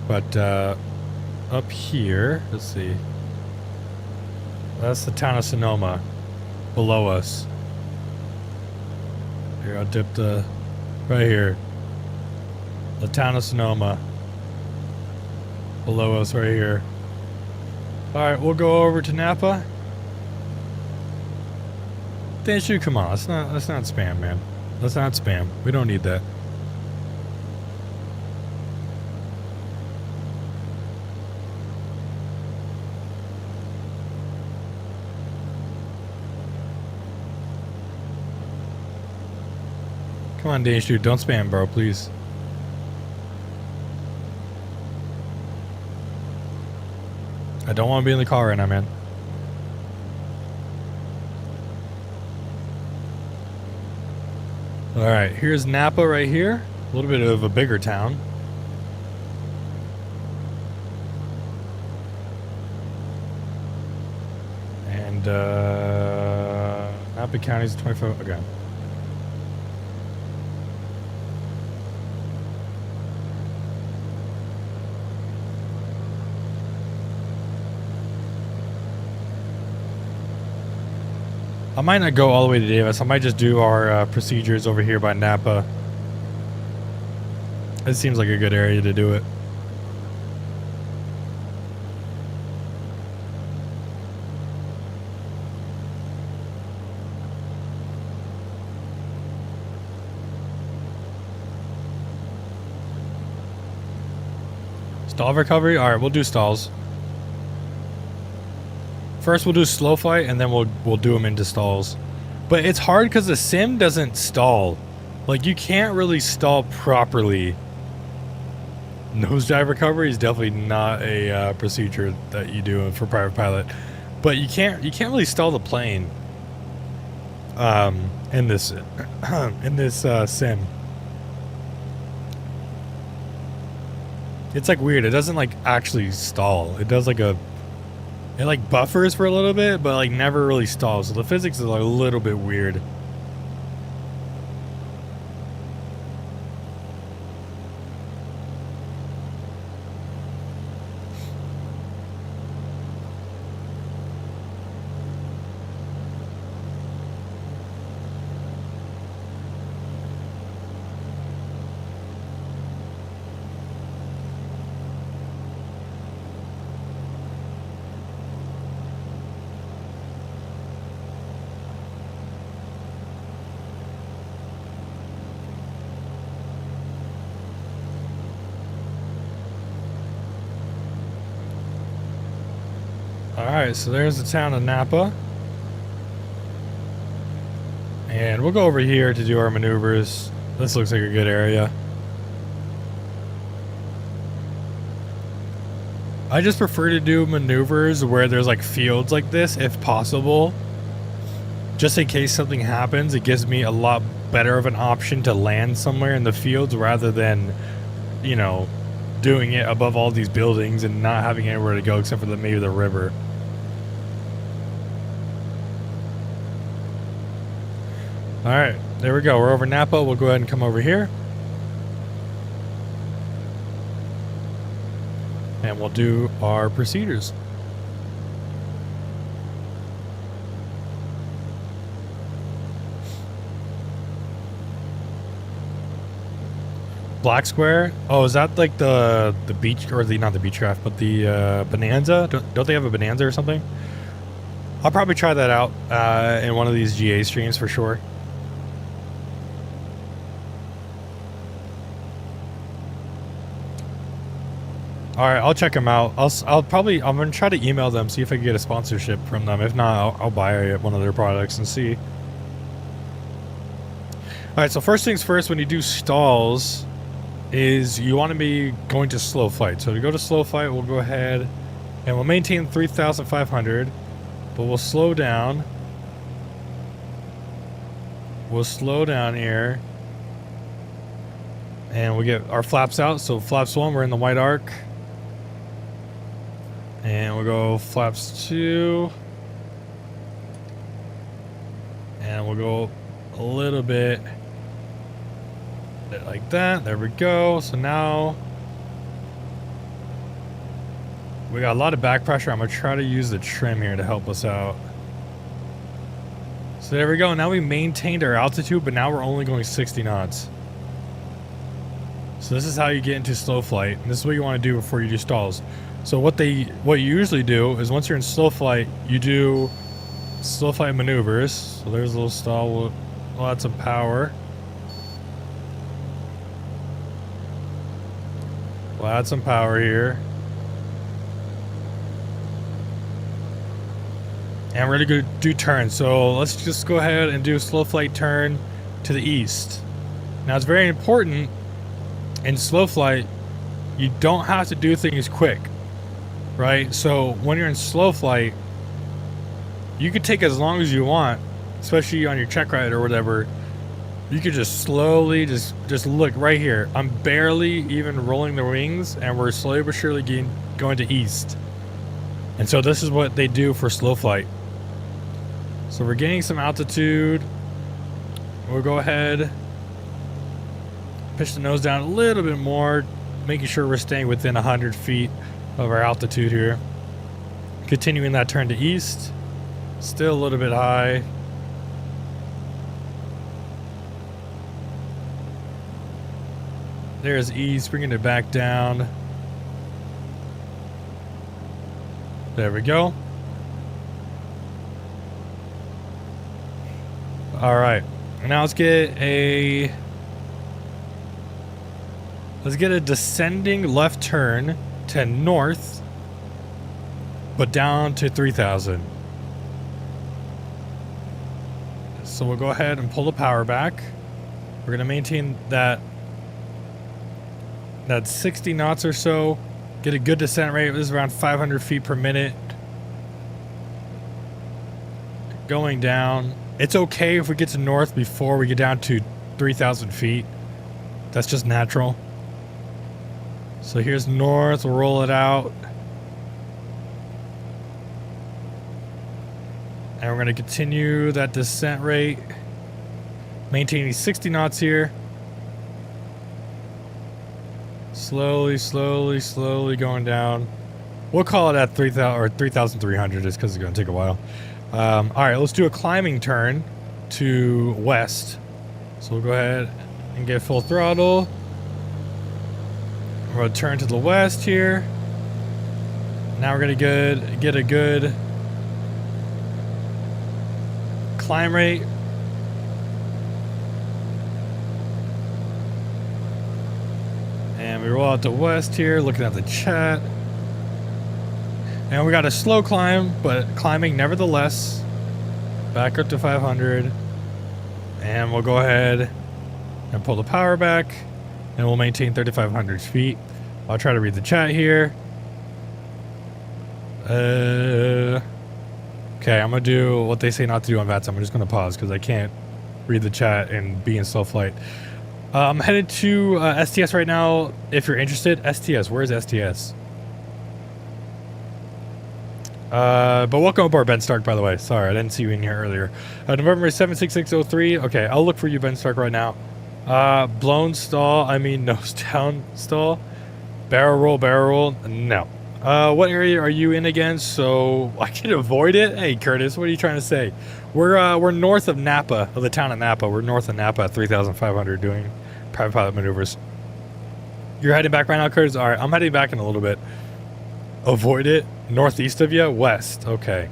But up here, let's see. That's the town of Sonoma below us. Here, I'll dip the right here. The town of Sonoma below us right here. Alright, we'll go over to Napa. Danshu, come on, let's not spam, man. Let's not spam. We don't need that. Come on, Danshu, don't spam, bro, please. I don't want to be in the car right now, man. Alright, here's Napa right here. A little bit of a bigger town. And, Napa County's 25, okay. I might not go all the way to Davis. I might just do our procedures over here by Napa. It seems like a good area to do it. Stall recovery? Alright, we'll do stalls. First we'll do slow flight and then we'll do them into stalls. But it's hard because the sim doesn't stall. Like, you can't really stall properly. Nosedive recovery is definitely not a procedure that you do for private pilot. But you can't really stall the plane in this sim. It's like weird. It doesn't like actually stall. It does like it like buffers for a little bit, but like never really stalls. So the physics is like a little bit weird. Alright, so there's the town of Napa. And we'll go over here to do our maneuvers. This looks like a good area. I just prefer to do maneuvers where there's like fields like this, if possible. Just in case something happens, it gives me a lot better of an option to land somewhere in the fields rather than, you know, doing it above all these buildings and not having anywhere to go except for maybe the river. Alright, there we go. We're over Napa. We'll go ahead and come over here. And we'll do our procedures. Black Square? Oh, is that like the beach, or not the Beechcraft, but the Bonanza? Don't they have a Bonanza or something? I'll probably try that out in one of these GA streams for sure. All right, I'll check them out. I'm gonna try to email them, see if I can get a sponsorship from them. If not, I'll buy one of their products and see. All right, so first things first, when you do stalls, is you want to be going to slow flight. So to go to slow flight, we'll go ahead and we'll maintain 3,500, but we'll slow down. We'll slow down here, and we'll get our flaps out. So flaps 1, we're in the white arc. And we'll go flaps 2. And we'll go a little bit like that. There we go. So now we got a lot of back pressure. I'm going to try to use the trim here to help us out. So there we go. Now we maintained our altitude, but now we're only going 60 knots. So this is how you get into slow flight. And this is what you want to do before you do stalls. So what you usually do is once you're in slow flight, you do slow flight maneuvers. So there's a little stall. We'll add some power. We'll add some power here. And we're going to go do turns. So let's just go ahead and do a slow flight turn to the east. Now it's very important in slow flight, you don't have to do things quick, right? So when you're in slow flight, you could take as long as you want, especially on your check ride or whatever. You could just slowly, just look right here. I'm barely even rolling the wings, and we're slowly but surely going to east. And so this is what they do for slow flight. So we're gaining some altitude. We'll go ahead, pitch the nose down a little bit more, making sure we're staying within 100 feet of our altitude here. Continuing that turn to east. Still a little bit high. There's east, bringing it back down. There we go. All right, now let's get a descending left turn to north, but down to 3,000. So we'll go ahead and pull the power back. We're going to maintain that 60 knots or so. Get a good descent rate. This is around 500 feet per minute. Going down. It's okay if we get to north before we get down to 3,000 feet. That's just natural. So here's north. We'll roll it out. And we're going to continue that descent rate. Maintaining 60 knots here. Slowly, slowly, slowly going down. We'll call it at 3,000 or 3,300 just because it's going to take a while. All right, let's do a climbing turn to west. So we'll go ahead and get full throttle. We're going to turn to the west here. Now we're going to get a good climb rate. And we roll out to west here, looking at the chat. And we got a slow climb, but climbing nevertheless. Back up to 500. And we'll go ahead and pull the power back. And we'll maintain 3,500 feet. I'll try to read the chat here. Okay, I'm going to do what they say not to do on VATS. I'm just going to pause because I can't read the chat and be in slow flight. I'm headed to STS right now. If you're interested, STS. Where's STS? But welcome aboard, Ben Stark, by the way. Sorry, I didn't see you in here earlier. November 76603. Okay, I'll look for you, Ben Stark, right now. Blown stall. I mean, nose down stall. Barrel roll. No. What area are you in again? So I can avoid it. Hey, Curtis, what are you trying to say? We're north of Napa, of the town of Napa. We're north of Napa at 3,500 doing private pilot maneuvers. You're heading back right now, Curtis? All right, I'm heading back in a little bit. Avoid it. Northeast of you? West. Okay.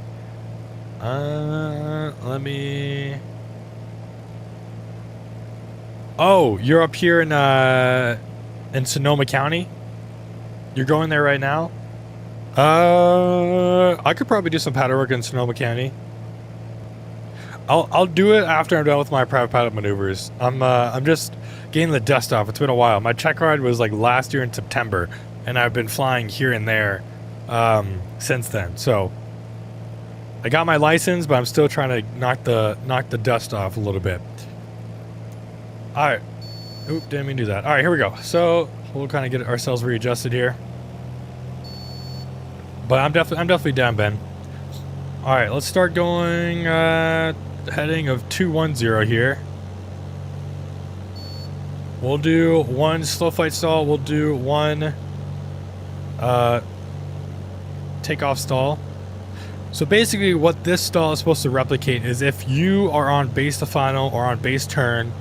Let me... Oh, you're up here in Sonoma County? You're going there right now? I could probably do some pattern work in Sonoma County. I'll do it after I'm done with my private pilot maneuvers. I'm just getting the dust off. It's been a while. My check ride was like last year in September, and I've been flying here and there since then. So I got my license, but I'm still trying to knock the dust off a little bit. All right. Oop, didn't mean to do that. All right, here we go. So we'll kind of get ourselves readjusted here. But I'm definitely down, Ben. All right, let's start going. Heading of 210 here. We'll do one slow flight stall. We'll do one takeoff stall. So basically what this stall is supposed to replicate is if you are on base to final or on base turn,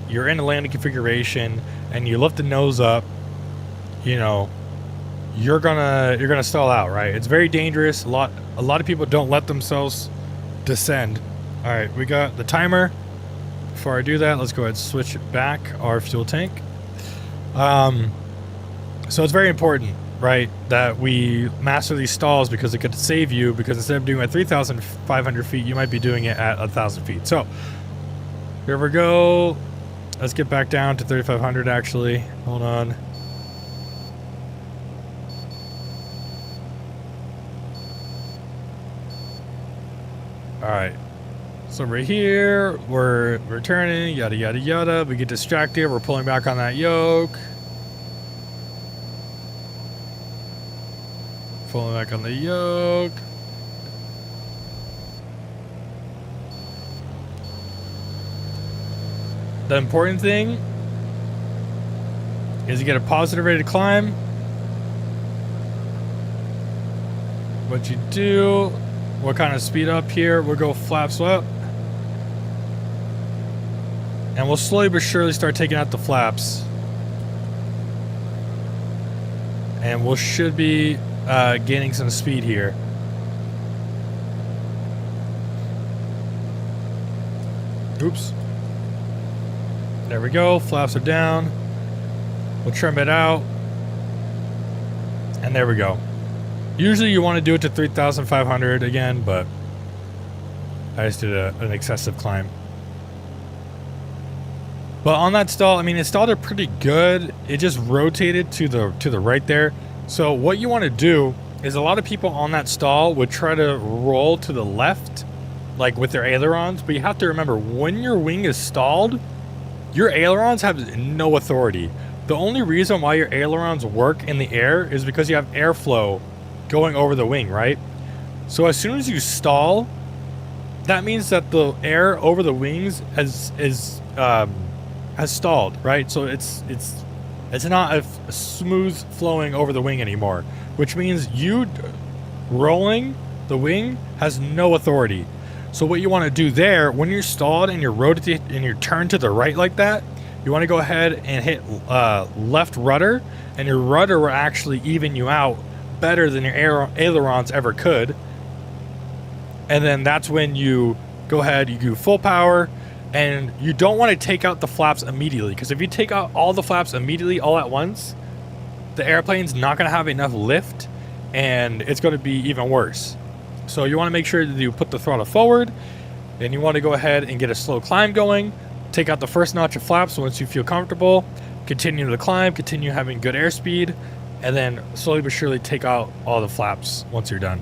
you're in a landing configuration and you lift the nose up, you know, you're gonna stall out, right? It's very dangerous. A lot of people don't let themselves descend. All right, we got the timer. Before I do that, let's go ahead and switch back our fuel tank. So it's very important, right, that we master these stalls because it could save you, because instead of doing it at 3,500 feet, you might be doing it at 1,000 feet. So here we go. Let's get back down to 3,500 actually. Hold on. All right. So right here, we're returning, yada, yada, yada. We get distracted. We're pulling back on that yoke. Pulling back on the yoke. The important thing is you get a positive rate of climb. What you do, what kind of speed up here? We'll go flaps up. And we'll slowly but surely start taking out the flaps. And we should be gaining some speed here. Oops. There we go. Flaps are down. We'll trim it out. And there we go. Usually you want to do it to 3,500 again, but I just did an excessive climb. But on that stall, I mean, it stalled it pretty good. It just rotated to the right there. So what you want to do is a lot of people on that stall would try to roll to the left, like with their ailerons. But you have to remember, when your wing is stalled, your ailerons have no authority. The only reason why your ailerons work in the air is because you have airflow going over the wing, right? So as soon as you stall, that means that the air over the wings has stalled, right? So it's not a smooth flowing over the wing anymore, which means you rolling the wing has no authority. So what you want to do there, when you're stalled and you're rotated and you're turned to the right like that, you want to go ahead and hit left rudder, and your rudder will actually even you out better than your ailerons ever could. And then that's when you go ahead, you do full power. And you don't want to take out the flaps immediately, because if you take out all the flaps immediately all at once, the airplane's not going to have enough lift and it's going to be even worse. So you want to make sure that you put the throttle forward, and you want to go ahead and get a slow climb going. Take out the first notch of flaps once you feel comfortable. Continue the climb, continue having good airspeed, and then slowly but surely take out all the flaps once you're done.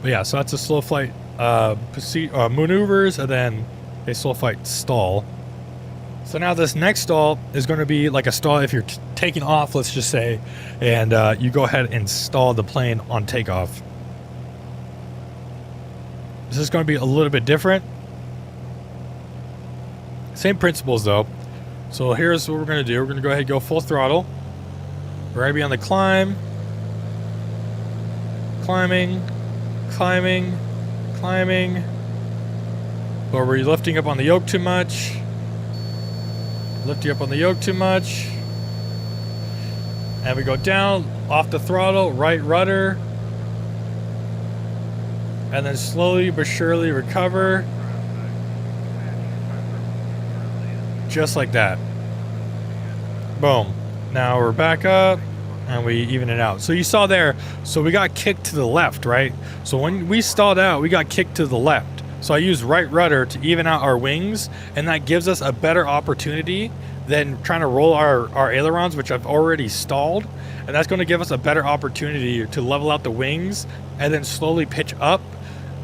But yeah, so that's a slow flight maneuvers, and then a slow flight stall. So now this next stall is going to be like a stall if you're taking off, let's just say, and you go ahead and stall the plane on takeoff. This is going to be a little bit different. Same principles though. So here's what we're going to do. We're going to go ahead and go full throttle. We're going to be on the climb. Climbing. Climbing. Climbing. But we're lifting up on the yoke too much. Lift you up on the yoke too much. And we go down off the throttle, right rudder. And then slowly but surely recover. Just like that. Boom. Now we're back up and we even it out. So you saw there, so we got kicked to the left, right? So when we stalled out, we got kicked to the left. So I used right rudder to even out our wings, and that gives us a better opportunity than trying to roll our ailerons, which I've already stalled. And that's going to give us a better opportunity to level out the wings and then slowly pitch up.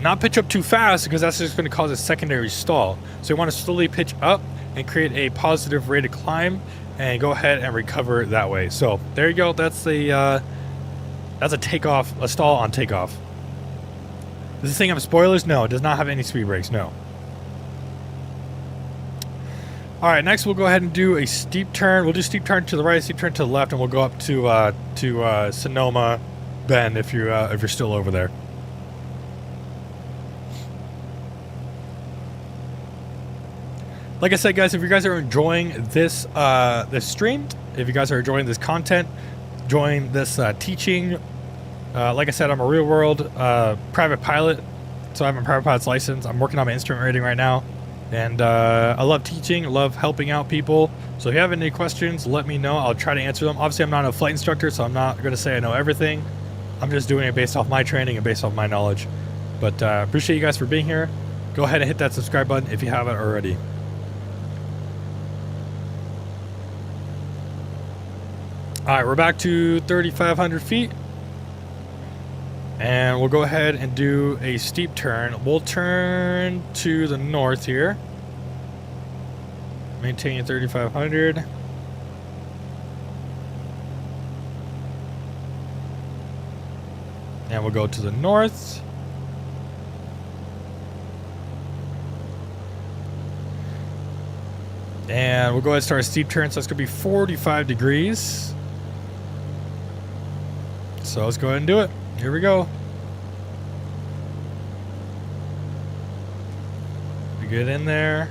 Not pitch up too fast, because that's just going to cause a secondary stall. So you want to slowly pitch up and create a positive rate of climb and go ahead and recover that way. So there you go. That's the That's a takeoff, a stall on takeoff. Does this thing have spoilers? No, it does not have any speed brakes, no. Alright, next we'll go ahead and do a steep turn. We'll do steep turn to the right, steep turn to the left, and we'll go up to Sonoma Bend if you're still over there. Like I said, guys, if you guys are enjoying this this stream, if you guys are enjoying this content, enjoying this teaching, like I said, I'm a real world private pilot, so I have a private pilot's license. I'm working on my instrument rating right now, and I love teaching, I love helping out people. So if you have any questions, let me know. I'll try to answer them. Obviously, I'm not a flight instructor, so I'm not going to say I know everything. I'm just doing it based off my training and based off my knowledge. But appreciate you guys for being here. Go ahead and hit that subscribe button if you haven't already. All right, we're back to 3,500 feet. And we'll go ahead and do a steep turn. We'll turn to the north here. Maintain 3,500. And we'll go to the north. And we'll go ahead and start a steep turn. So it's going to be 45 degrees. So let's go ahead and do it. Here we go. We get in there.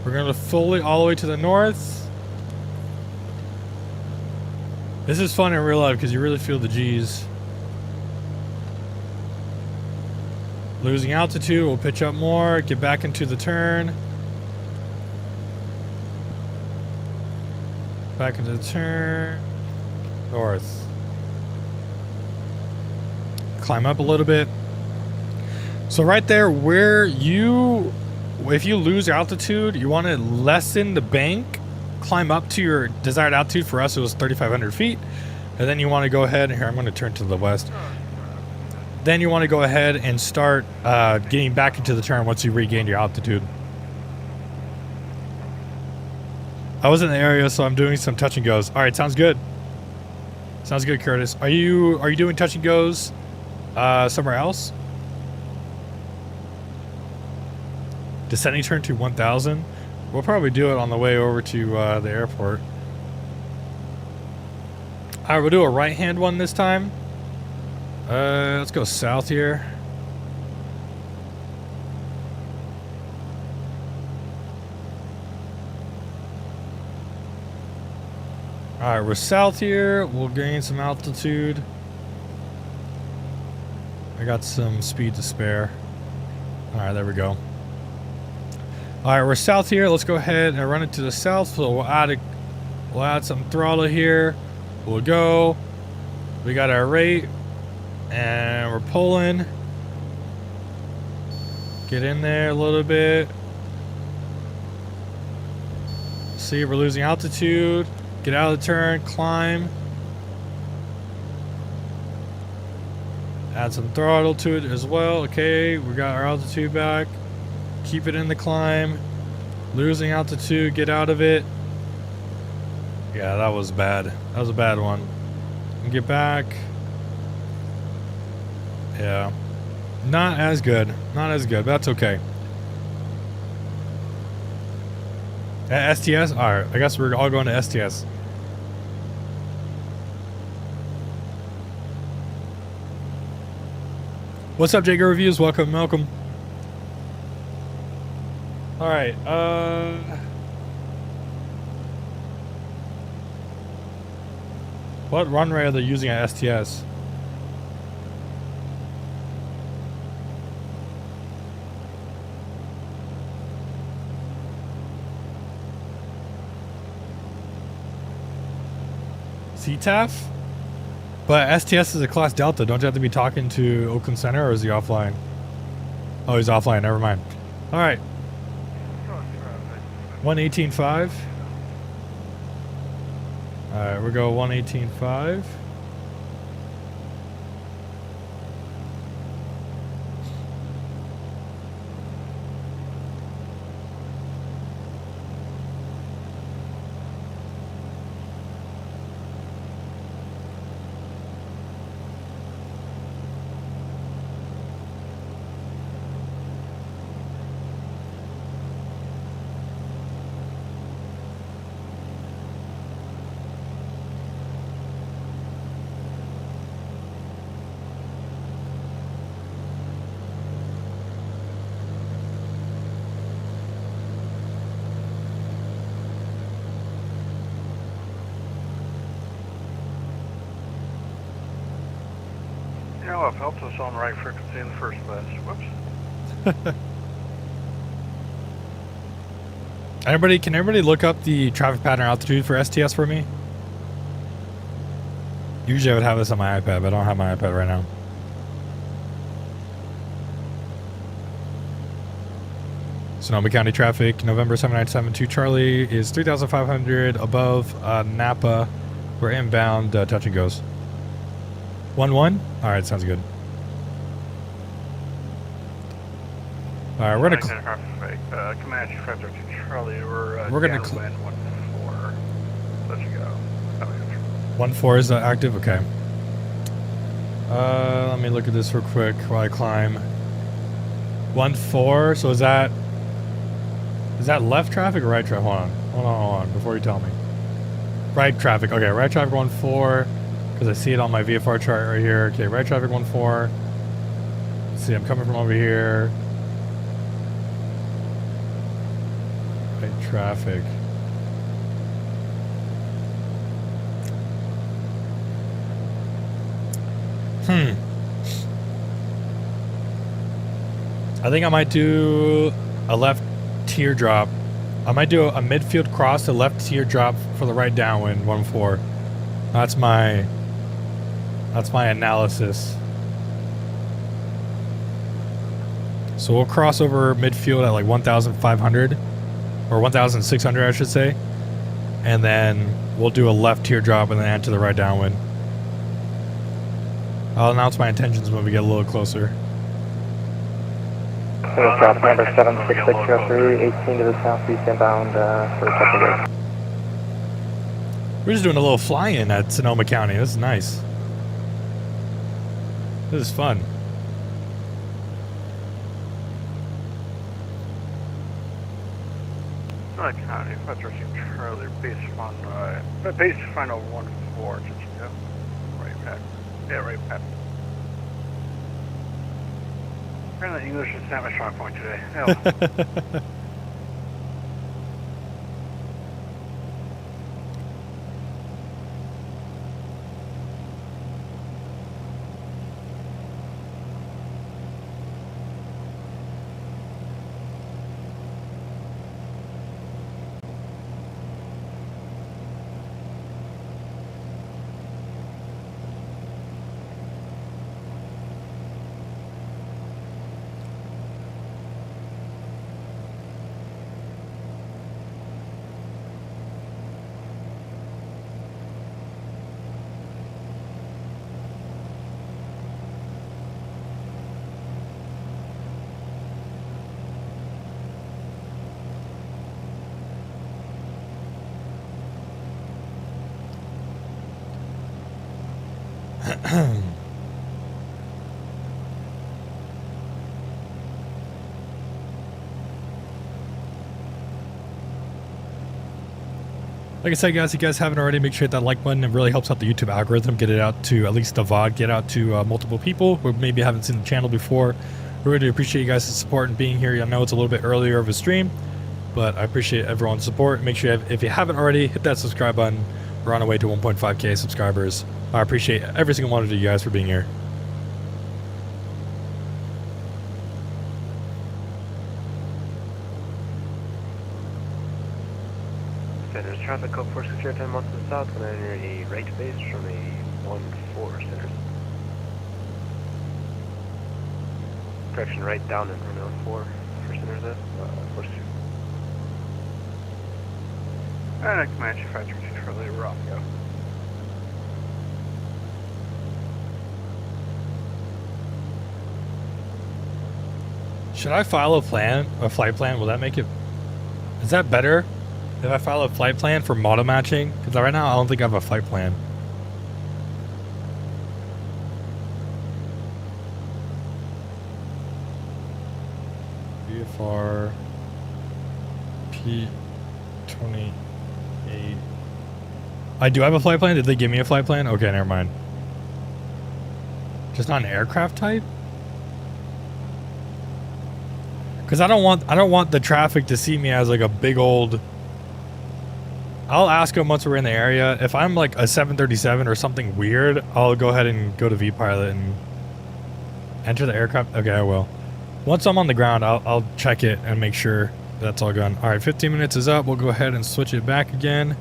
We're going to fully all the way to the north. This is fun in real life because you really feel the G's. Losing altitude, we'll pitch up more, get back into the turn. Back into the turn. North. Climb up a little bit. So right there where if you lose altitude, you want to lessen the bank, climb up to your desired altitude. For us it was 3,500 feet, and then you want to go ahead, here I'm going to turn to the west. Then you want to go ahead and start getting back into the turn once you regain your altitude. I was in the area, so I'm doing some touch and goes. All right, sounds good. Sounds good, Curtis. Are you doing touch and goes somewhere else? Descending turn to 1,000. We'll probably do it on the way over to the airport. All right, we'll do a right-hand one this time. Let's go south here. All right, we're south here. We'll gain some altitude. I got some speed to spare. All right, there we go. All right, we're south here. Let's go ahead and run it to the south. So we'll add some throttle here. We'll go. We got our rate, and we're pulling. Get in there a little bit. See, we're losing altitude. Get out of the turn, climb. Add some throttle to it as well. Okay, we got our altitude back. Keep it in the climb. Losing altitude, get out of it. Yeah, that was bad. That was a bad one. And get back. Yeah. Not as good. Not as good, but that's okay. STS? Alright, I guess we're all going to STS. What's up, Jager Reviews? Welcome, welcome. Alright, what runway are they using at STS? CTAF? But STS is a class Delta. Don't you have to be talking to Oakland Center, or is he offline? Oh, he's offline. Never mind. All right. 118.5. All right, we'll go 118.5. know, I've helped us on the right frequency in the first place. Whoops. Can everybody look up the traffic pattern altitude for STS for me? Usually I would have this on my iPad, but I don't have my iPad right now. Sonoma County traffic, November 7972 Charlie is 3,500 above Napa. We're inbound, touch and goes. 1-1? Alright, sounds good. Alright, we're gonna... Comanche 532 Charlie, we're gonna... downwind 1-4. Let you go. 1-4 is active? Okay. Let me look at this real quick while I climb. 1-4, so is that left traffic or right traffic? Hold on, before you tell me. Right traffic, okay, right traffic 1-4, because I see it on my VFR chart right here. Okay, right traffic 1-4. Let's see, I'm coming from over here. Right traffic. I think I might do a left teardrop. I might do a midfield cross, a left teardrop for the right downwind 1-4. That's my analysis. So we'll cross over midfield at like 1,500 or 1,600, I should say, and then we'll do a left teardrop and then enter the right downwind. I'll announce my intentions when we get a little closer. Traffic number 76603, 18 to the southeast inbound for touch and go. We're just doing a little fly-in at Sonoma County. This is nice. This is fun. Sonoma County 532 Charlie, base final 1-4. Just go. Right back. Yeah, right back. Apparently English is not my strong point today. Hell. Like I said, guys, if you guys haven't already, make sure to hit that like button. It really helps out the YouTube algorithm, get it out to at least the VOD, get out to multiple people who maybe haven't seen the channel before. We really appreciate you guys' support and being here. I know it's a little bit earlier of a stream, but I appreciate everyone's support. Make sure, if you haven't already, hit that subscribe button. We're on our way to 1.5K subscribers. I appreciate every single one of you guys for being here. There's traffic code 4610 months to the south, and then a right base from a 1-4 center. Correction, right down and from 4 for center there, 42. And Comanche 532 Charlie, we're off, go. Should I file a flight plan? Will that make it... Is that better if I file a flight plan for model matching? Because right now I don't think I have a flight plan. VFR P28. I do have a flight plan? Did they give me a flight plan? Okay, never mind. Just not an aircraft type? Because I don't want the traffic to see me as like a big old... I'll ask them once we're in the area. If I'm like a 737 or something weird, I'll go ahead and go to VPilot and Enter the aircraft. Okay, I will. Once I'm on the ground, I'll check it and make sure that's all gone. All right, 15 minutes is up. We'll go ahead and switch it back again.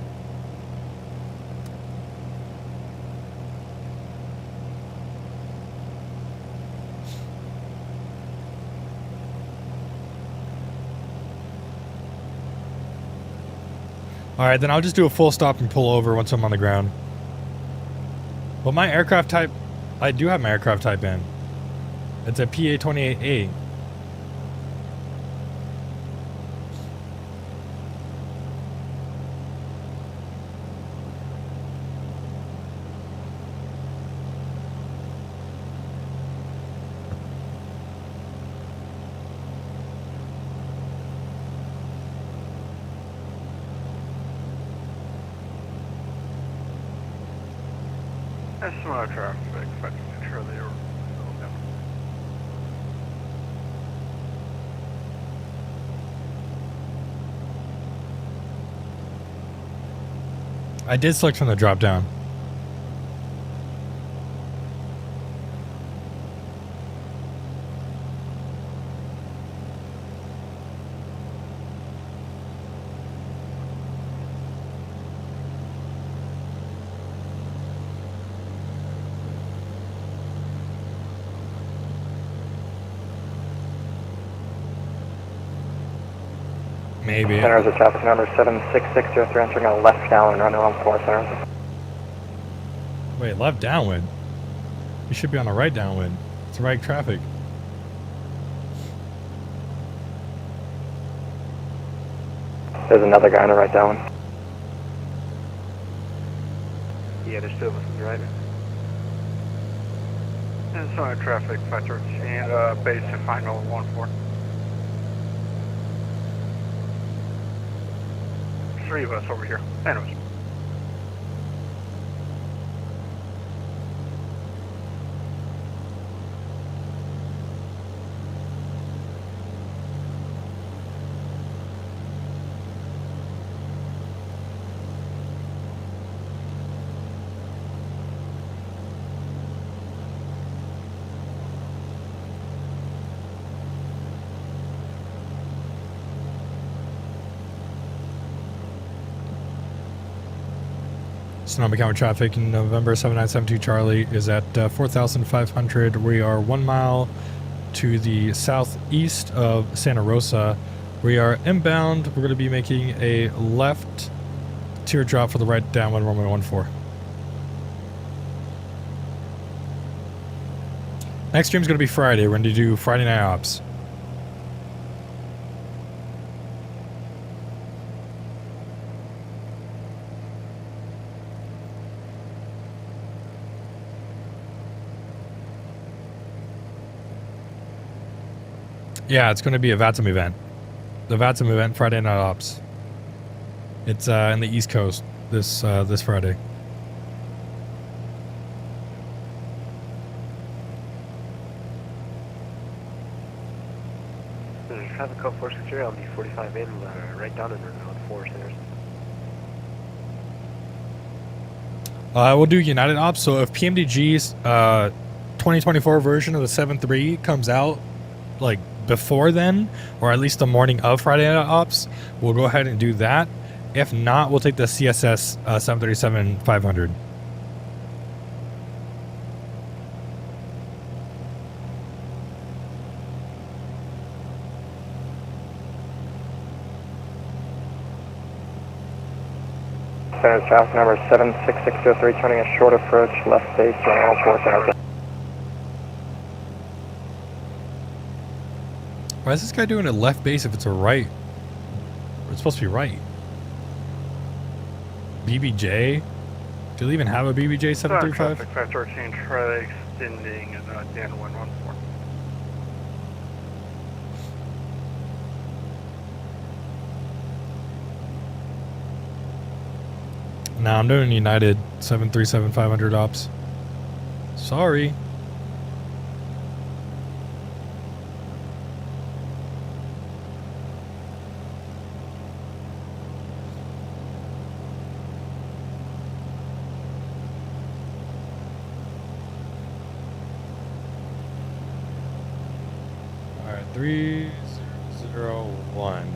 All right, then I'll just do a full stop and pull over once I'm on the ground. Well, my aircraft type, I do have my aircraft type in. It's a PA-28A. That's some other traffic, but make sure they are. I did select from the drop down. Maybe. Center is a traffic number 76603 entering a left downwind runway 14 center. Wait, left downwind? You should be on the right downwind. It's right traffic. There's another guy on the right downwind. Yeah, there's 2 of us on the right. And some other traffic, 513, base and final 14. 3 of us over here. Anyways. Sonoma County traffic in November 7972 Charlie is at 4,500. We are 1 mile to the southeast of Santa Rosa. We are inbound. We're going to be making a left teardrop for the right downwind runway 14. Next stream is going to be Friday. We're going to do Friday night ops. Yeah, it's going to be a VATSIM event. The VATSIM event, Friday Night Ops. It's in the East Coast this Friday. There's traffic code 463, I'll be 45 in, right down in on 4 centers. We'll do United Ops. So if PMDG's 2024 version of the 7.3 comes out, like before then, or at least the morning of Friday Night Ops, we'll go ahead and do that. If not, we'll take the CSS 737-500. Center traffic number 76603 turning a short approach left base on 4 center. Why is this guy doing a left base if it's a right? It's supposed to be right. BBJ? Do they even have a BBJ 735? Traffic 513, try extending Dan 114. Nah, I'm doing United 737-500 ops. Sorry. 3001.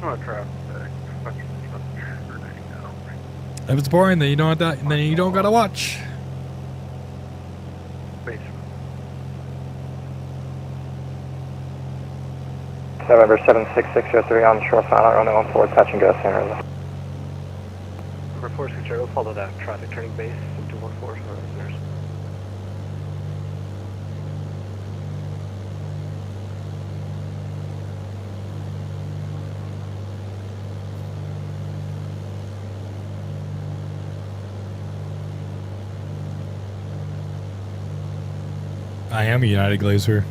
No traffic. If it's boring, then you don't have that. Then you don't gotta watch. November 76603 on shore final runway 14, touch and go, San Jose. Number 4, Sierra, follow that traffic turning base into 14 for listeners. I am a United Glazer.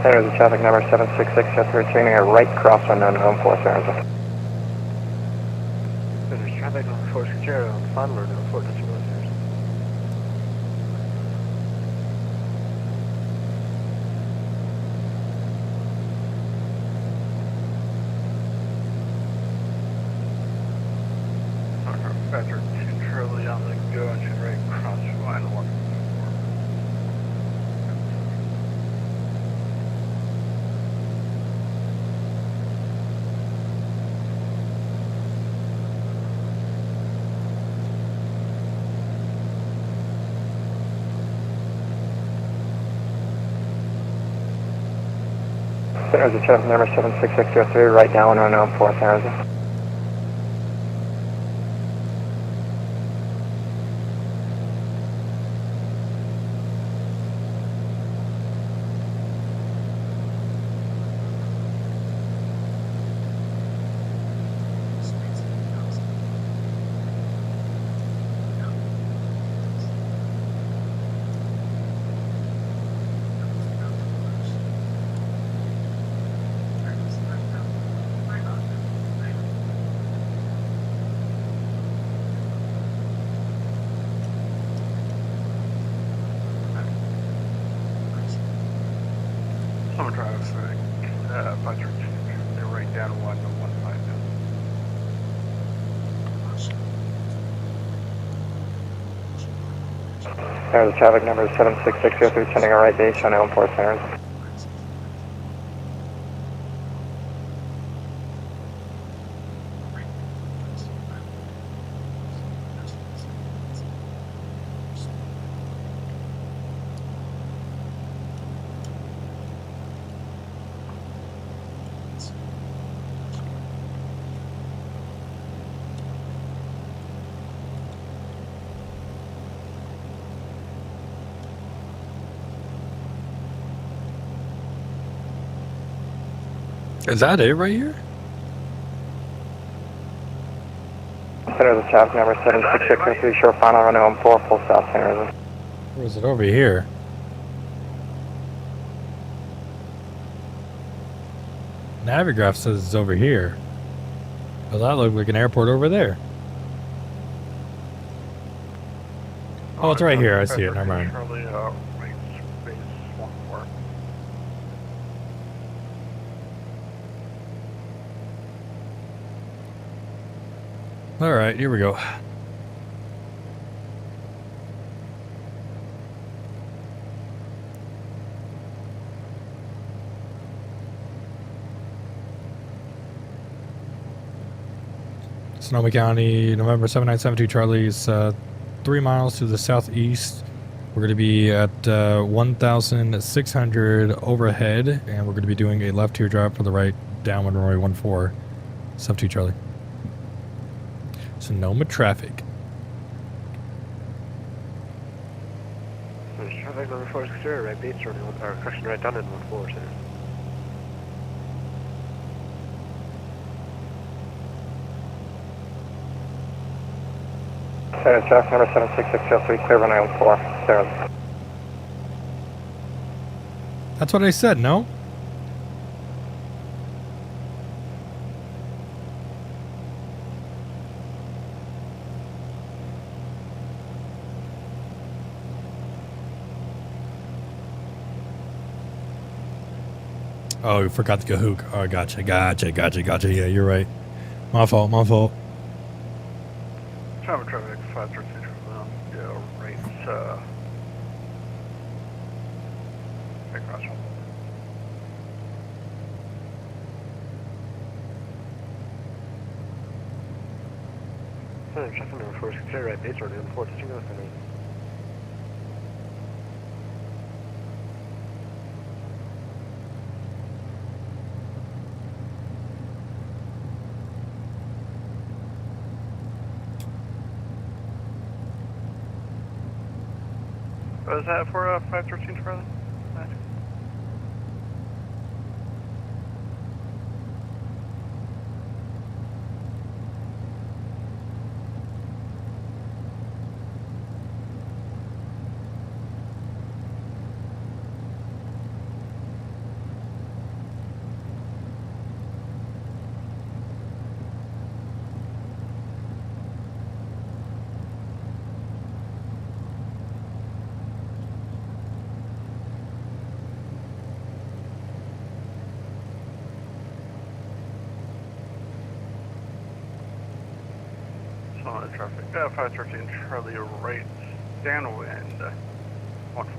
San Jose traffic number 76603, turning a right cross unknown home 4, San Jose. There's traffic on 4 Sierra on final runway 4, touch and go, listeners. Factor 2 Charlie on the go and should right cross line 1. San Jose traffic number 76603, right down unknown 4, San Jose. Some traffic, Factor 2, they're right down 1 to 1.5. San Jose traffic number 76603, turning a right base unknown 4, San Jose. Is that it right here? San Jose traffic number 76603, short final runway 4, full south, San Jose. Or is it over here? Navigraph says it's over here. Well, that looked like an airport over there. Oh, it's right here. I see it. Never mind. Charlie, right base 1 4. All right, here we go. Sonoma County, November 7972 Charlie is 3 miles to the southeast. We're going to be at 1,600 overhead, and we're going to be doing a left teardrop for the right downwind runway 14, 72 Charlie. Sonoma traffic. There's traffic number 460, right base, running or correction, right down in 14, center. Center traffic number 76603, clear runway 14, Sarah. That's what I said, no? Oh, you forgot the Kahook. Oh, gotcha. Yeah, you're right. My fault. Traffic 513, yeah, right, right across. Center traffic number 460, right base, running 14, center. What is that for 513 Charlie? Traffic, 513 Charlie, right downwind, 14.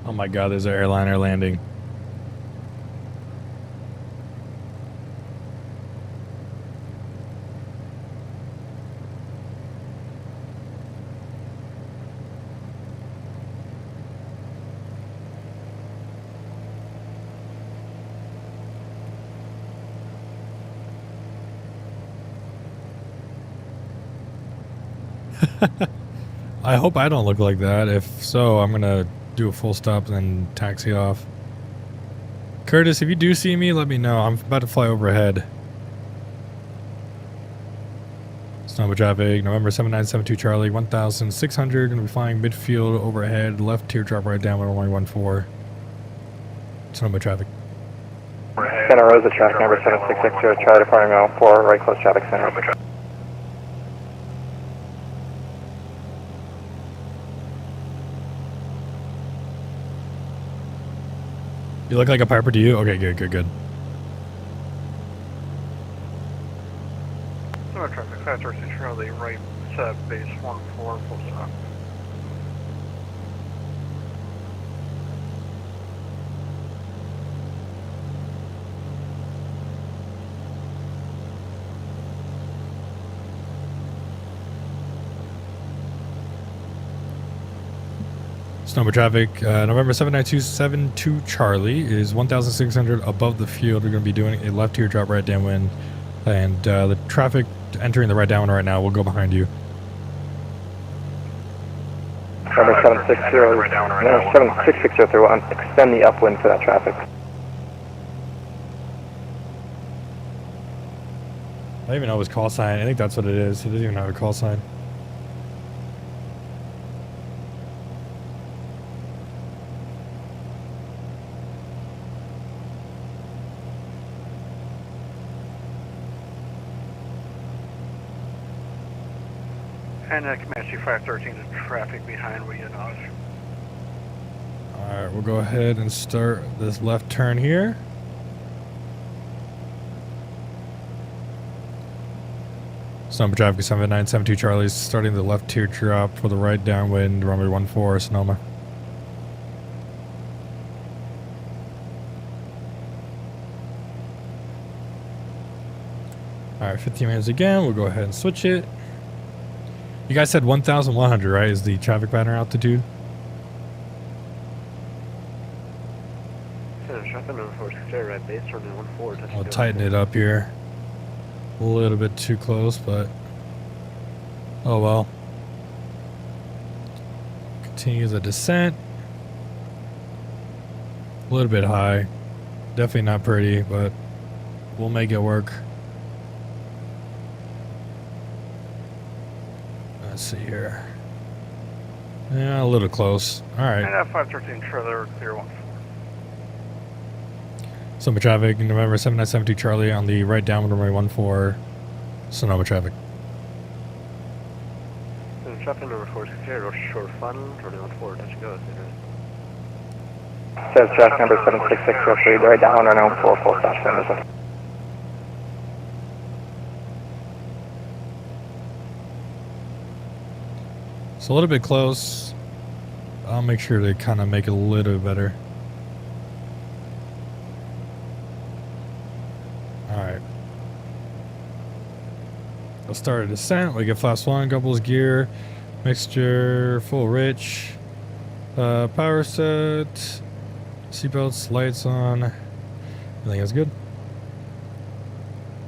Oh my god, there's an airliner landing. I hope I don't look like that. If so, I'm gonna do a full stop and then taxi off. Curtis, if you do see me, let me know. I'm about to fly overhead. Sonoma traffic, November 7972 Charlie, 1,600. Gonna be flying midfield overhead, left teardrop right down, runway 14. Sonoma traffic. Santa Rosa traffic number 7660, try departing 4, right close traffic center. You look like a Piper to you? Okay, good. Sonoma traffic, 513 Charlie, right, base 14, full stop. Sonoma traffic, November 79272 Charlie is 1,600 above the field. We're going to be doing a left teardrop right downwind, and the traffic entering the right downwind right now will go behind you. Number 7660 will extend the upwind for that traffic. I don't even know his call sign. I think that's what it is. He doesn't even have a call sign. And Comanche 513 is traffic behind where you know. Alright, we'll go ahead and start this left turn here. Sonoma traffic 7972 Charlie, starting the left teardrop for the right downwind, runway 14 Sonoma. Alright, 15 minutes again, we'll go ahead and switch it. You guys said 1,100, right, is the traffic pattern altitude? Traffic number 460 right base, runway 14. I'll tighten it up here. A little bit too close, but oh well. Continue the descent. A little bit high. Definitely not pretty, but we'll make it work. Let's see here. Yeah, a little close. Alright. And that 513 trailer, clear 1. Sonoma traffic, November 7972 Charlie on the right downwind runway 14, Sonoma traffic. Traffic number 460, short final, runway 14, touch and go. Says traffic number 76603, right down on 044, full stop, San Jose. It's a little bit close. I'll make sure to kind of make it a little bit better. Alright. Let's start a descent. We get flaps 1, couples gear, mixture, full rich, power set, seatbelts, lights on. Everything is good.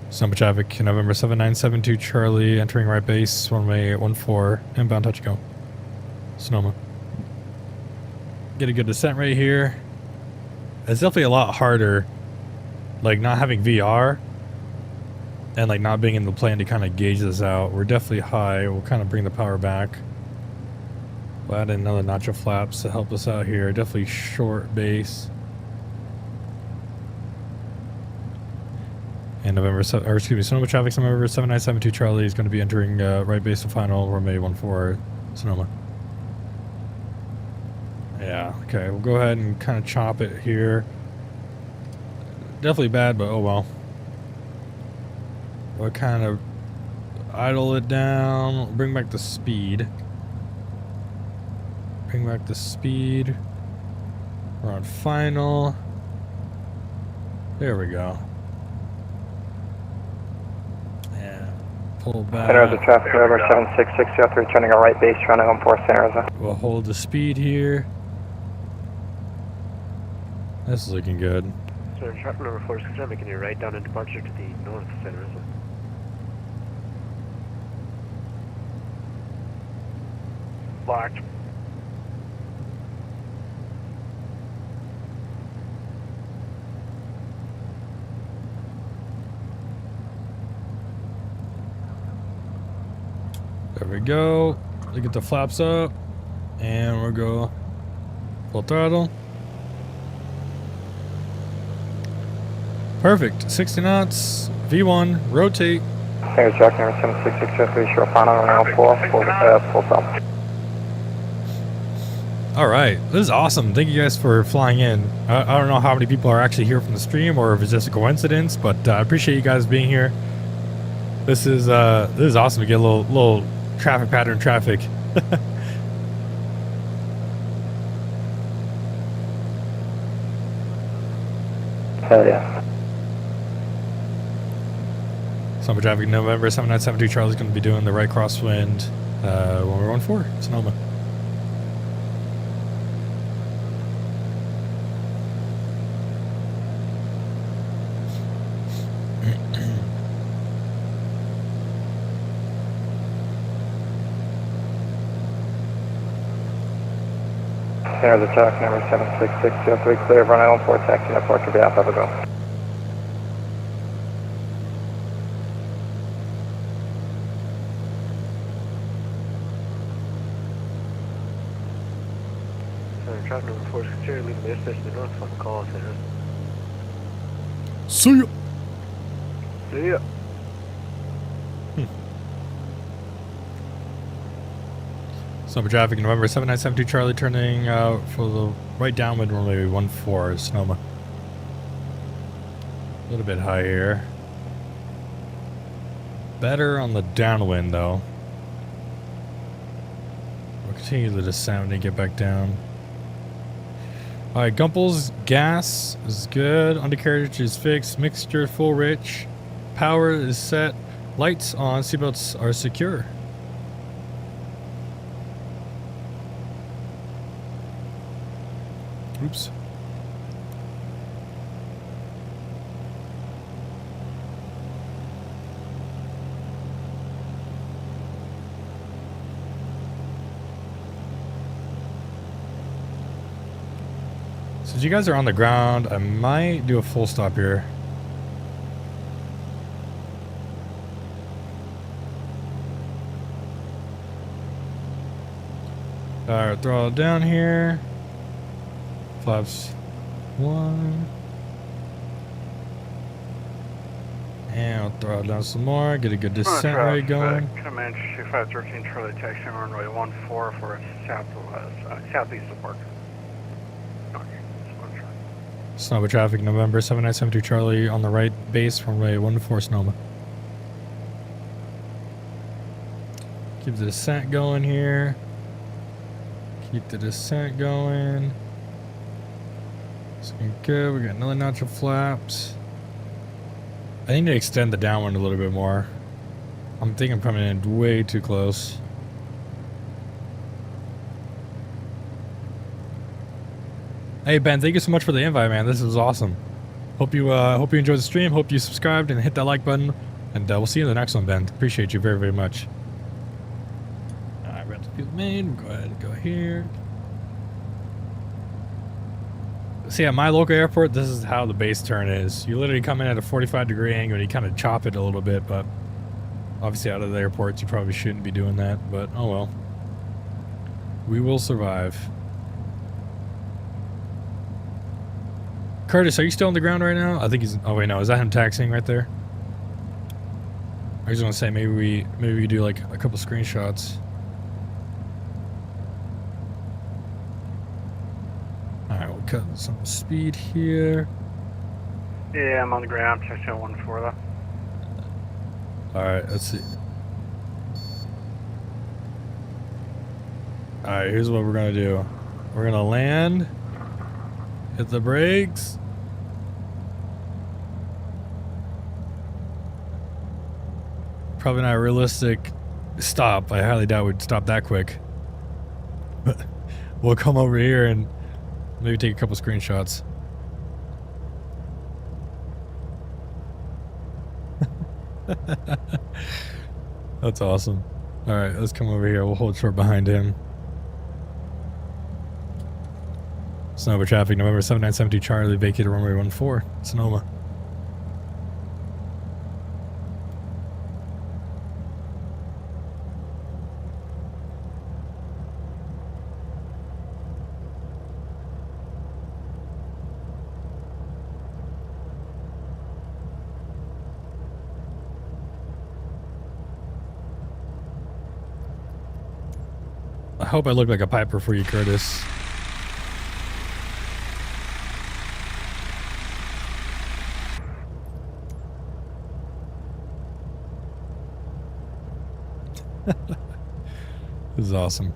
Sonoma traffic, November 7972 Charlie, entering right base, runway 14, inbound touch go. Sonoma. Get a good descent right here. It's definitely a lot harder, like not having VR and like not being in the plane to kind of gauge this out. We're definitely high. We'll kind of bring the power back. We'll add in another notch of flaps to help us out here. Definitely short base. And Sonoma traffic, November 7972 Charlie is going to be entering right base to final, runway 14, Sonoma. Yeah, okay, we'll go ahead and kind of chop it here. Definitely bad, but oh well. We'll kind of idle it down, bring back the speed. Bring back the speed. We're on final. There we go. Pull back. San Jose traffic number 76603, turning our right base, runway 14, San Jose. We'll hold the speed here. This is looking good. So traffic number 460, making your right down in departure to the north of San Jose. Locked. There we go. Look at the flaps up. And we'll go full throttle. Perfect. 60 knots. V1. Rotate. San Jose traffic number 76603, short final, runway 14, full stop. All right. This is awesome. Thank you guys for flying in. I don't know how many people are actually here from the stream or if it's just a coincidence, but I appreciate you guys being here. This is awesome to get a little traffic pattern traffic. Hell yeah. Sonoma traffic, November 7972 Charlie's going to be doing the right crosswind when we're on 4, Sonoma. San Jose traffic number 76603, clear of runway 14, taxi airport to be out, have a go. Traffic number 460, leaving the airspace to the north, final call, San Jose. See ya. See ya. Sonoma traffic, November 7972 Charlie, turning out for the right downwind runway 14, Sonoma. A little bit high here. better on the downwind though. We'll continue the descent when you get back down. Alright, Gumpel's gas is good. Undercarriage is fixed. Mixture full rich. Power is set. Lights on. Seatbelts are secure. Oops. Since you guys are on the ground, I might do a full stop here. Alright, throttle down here. Flaps 1. And I'll throttle down some more, get a good descent rate going. Command 2513 Charlie taxi runway 14 for southeast of Park. Sonoma traffic, November 7972 Charlie on the right base, runway 14 Sonoma. Keep the descent going here. Keep the descent going. It's looking good. We got another notch of flaps. I need to extend the downwind a little bit more. I'm thinking I'm coming in way too close. Hey Ben, thank you so much for the invite, man. This is awesome. Hope you enjoyed the stream. Hope you subscribed and hit that like button. And we'll see you in the next one, Ben. Appreciate you very, very much. Alright, rental field main. We'll go ahead and go here. See, at my local airport, this is how the base turn is. You literally come in at a 45-degree angle and you kind of chop it a little bit, but obviously out of the airports, you probably shouldn't be doing that, but oh well. We will survive. Curtis, are you still on the ground right now? I think he's... Oh, wait, no. Is that him taxiing right there? I was going to say, maybe we do, like, a couple screenshots. Alright, we'll cut some speed here. Yeah, I'm on the ground. Taxi 14 though. Alright, let's see. Alright, here's what we're going to do. We're going to land... Hit the brakes. Probably not a realistic stop. I highly doubt we'd stop that quick. But we'll come over here and maybe take a couple screenshots. That's awesome. Alright, let's come over here. We'll hold short behind him. Sonoma traffic, November 7972 Charlie, vacated runway 14, Sonoma. I hope I look like a Piper for you, Curtis. This is awesome.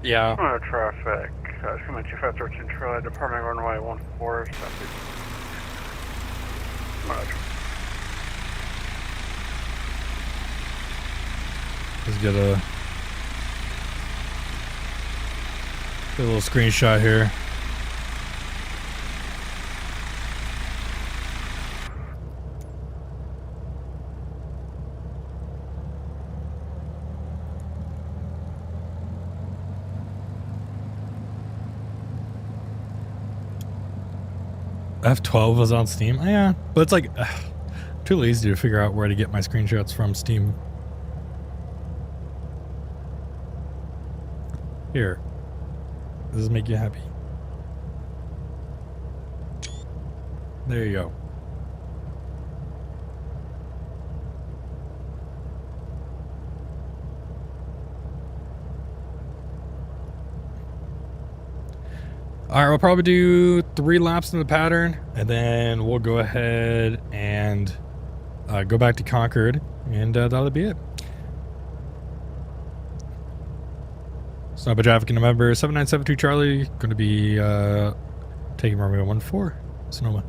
Yeah. Traffic. Coming 2513 Charlie, departing runway 14. Let's get a little screenshot here. F12 was on Steam. Oh, yeah, but it's like too lazy to figure out where to get my screenshots from Steam. Here, does this make you happy? There you go. All right, we'll probably do 3 laps in the pattern, and then we'll go ahead and go back to Concord, and that'll be it. Sniper traffic number 7972 Charlie, going to be taking runway 14, Sonoma.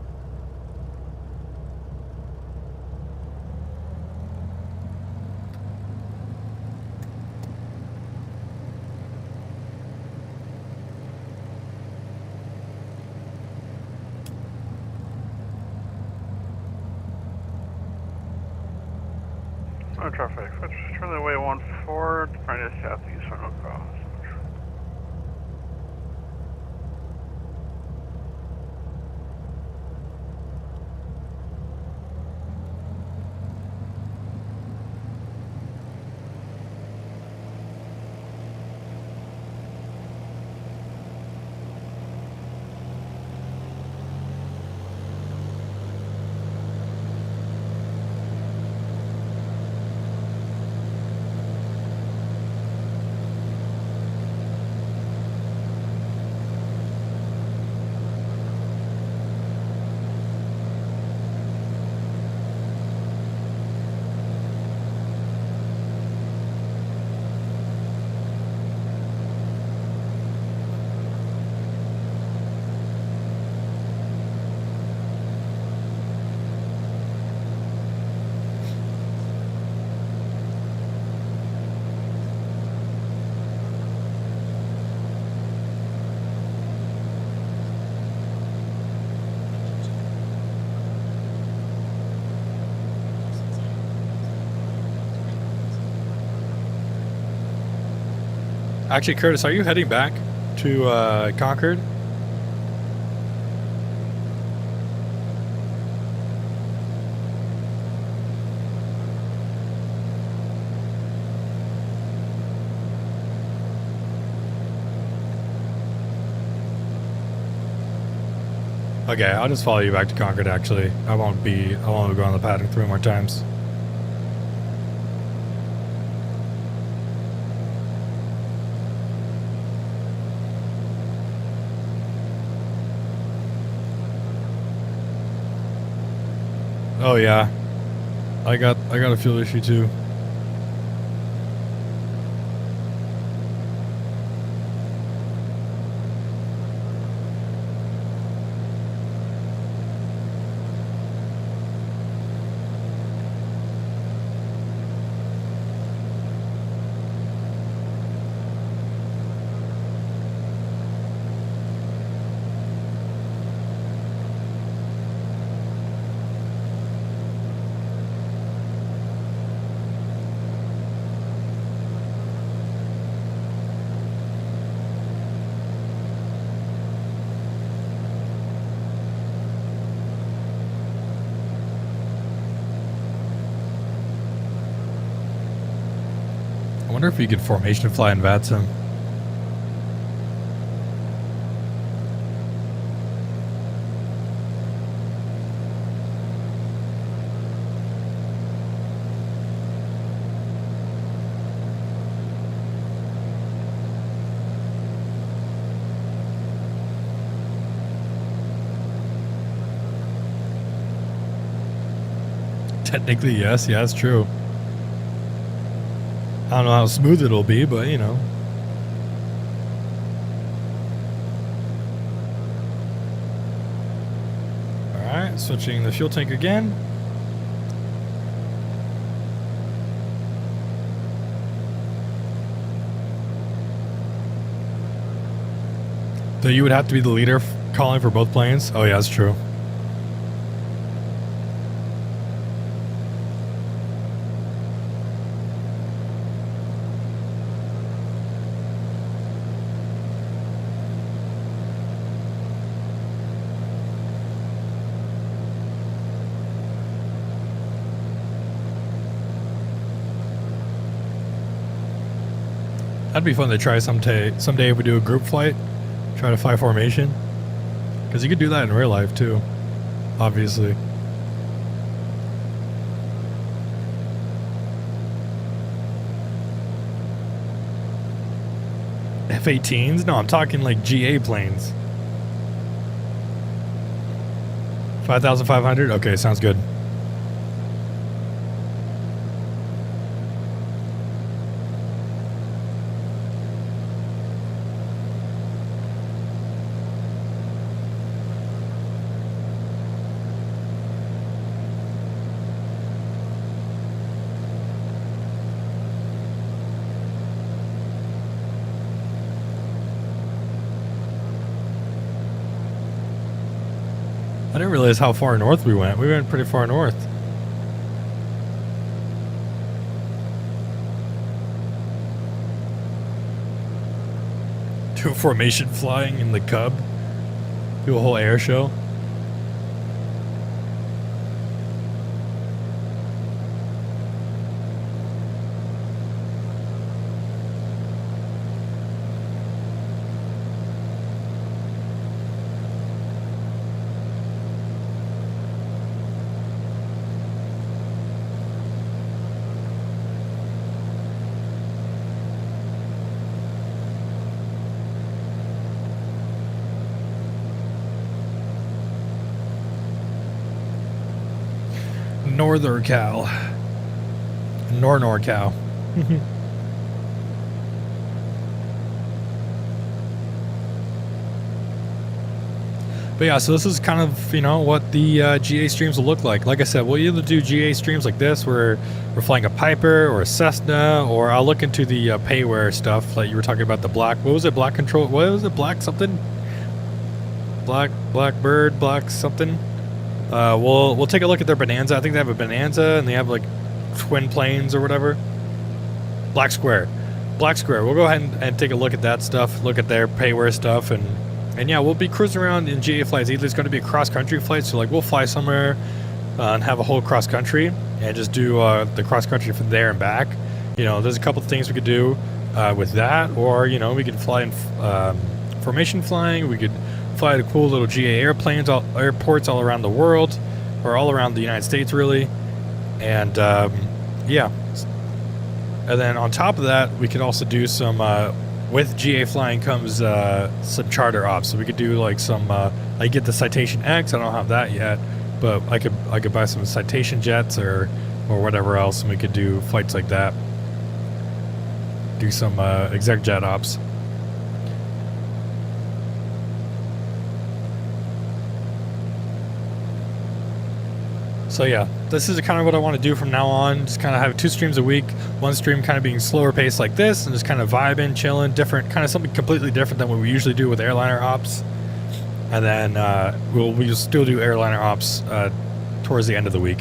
Traffic. Charlie way 14, departing to southeast for NorCal. Actually, Curtis, are you heading back to Concord? Okay, I'll just follow you back to Concord, actually. I won't go on the pattern 3 more times. Oh yeah, I got a fuel issue too. I wonder if you could formation fly in VATSIM. Technically, yes. Yeah, it's true. I don't know how smooth it'll be, but you know. switching the fuel tank again. So you would have to be the leader calling for both planes? Oh yeah, that's true. That'd be fun to try someday if we do a group flight. Try to fly formation. Because you could do that in real life too. Obviously. F-18s? No, I'm talking like GA planes. 5,500? Okay, sounds good. I didn't realize how far north we went. We went pretty far north. Do a formation flying in the Cub. Do a whole air show. NorCal. NorCal. But yeah, so this is kind of, you know, what the GA streams will look like. Like I said, we'll either do GA streams like this where we're flying a Piper or a Cessna, or I'll look into the payware stuff that you were talking about, the black, what was it, black control, what was it, black something? Black bird, black something? We'll take a look at their Bonanza. I think they have a Bonanza and they have like twin planes or whatever. Black Square. We'll go ahead and take a look at that stuff, look at their payware stuff, and yeah, we'll be cruising around in GA flights. Either it's going to be a cross-country flight, so like we'll fly somewhere and have a whole cross-country and just do the cross-country from there and back. You know, there's a couple of things we could do with that, or, you know, we could fly in formation flying. We could fly to cool little GA airplanes, airports all around the world, or all around the United States, really. And yeah. And then on top of that, we could also do some, with GA flying comes some charter ops. So we could do like some, I get the Citation X, I don't have that yet, but I could buy some Citation jets or whatever else, and we could do flights like that. Do some exec jet ops. So yeah, this is kind of what I want to do from now on. Just kind of have 2 streams a week. One stream kind of being slower paced like this, and just kind of vibing, chilling, different, kind of something completely different than what we usually do with airliner ops. And then we'll still do airliner ops towards the end of the week.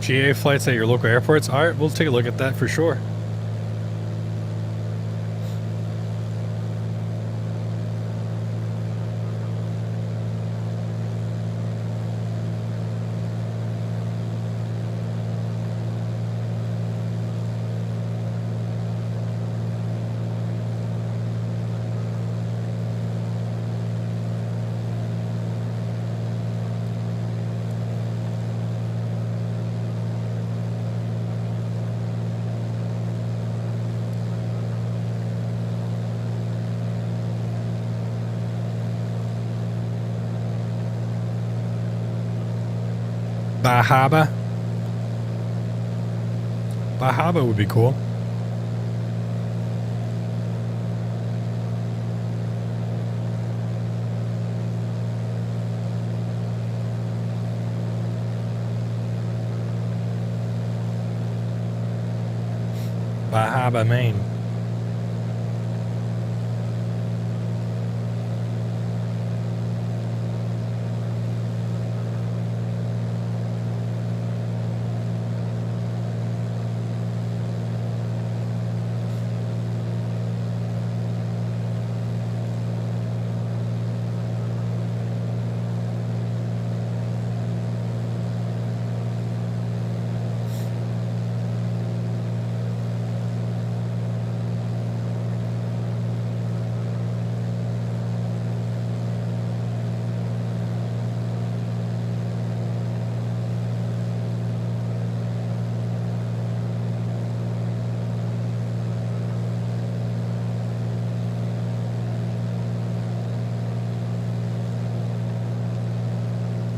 GA flights at your local airports? All right, we'll take a look at that for sure. Bahaba. Bahaba would be cool. Bahaba, Maine.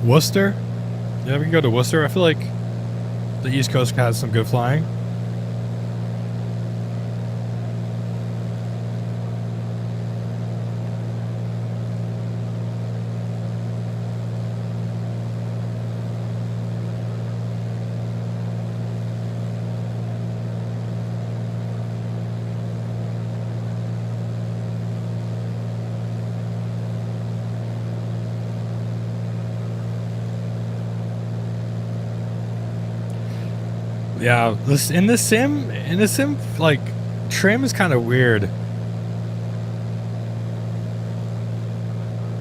Worcester? Yeah, we can go to Worcester. I feel like the East Coast has some good flying. Yeah, this in the sim, like trim is kind of weird.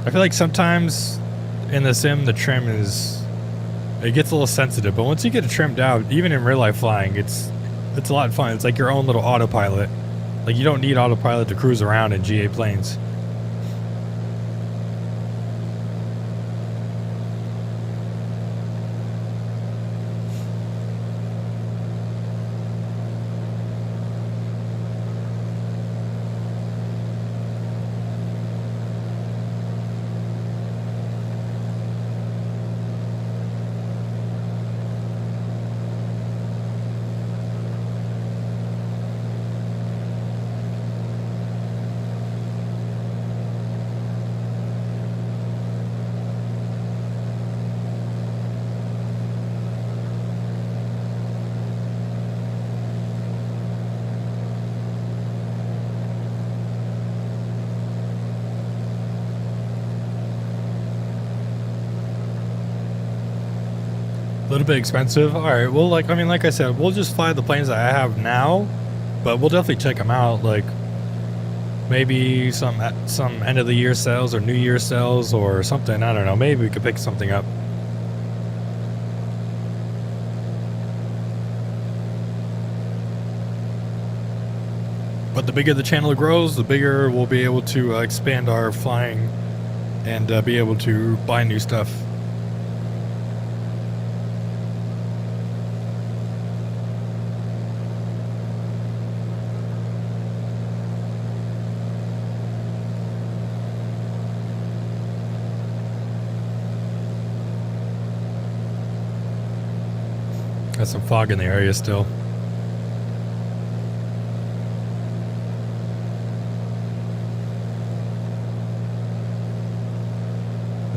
I feel like sometimes in the sim the trim it gets a little sensitive, but once you get it trimmed out, even in real life flying, it's a lot of fun. It's like your own little autopilot. Like you don't need autopilot to cruise around in GA planes. A little bit expensive. All right. Well, like I said, we'll just fly the planes that I have now, but we'll definitely check them out. Like maybe some end of the year sales or New Year sales or something. I don't know. Maybe we could pick something up. But the bigger the channel grows, the bigger we'll be able to expand our flying and be able to buy new stuff. Got some fog in the area still.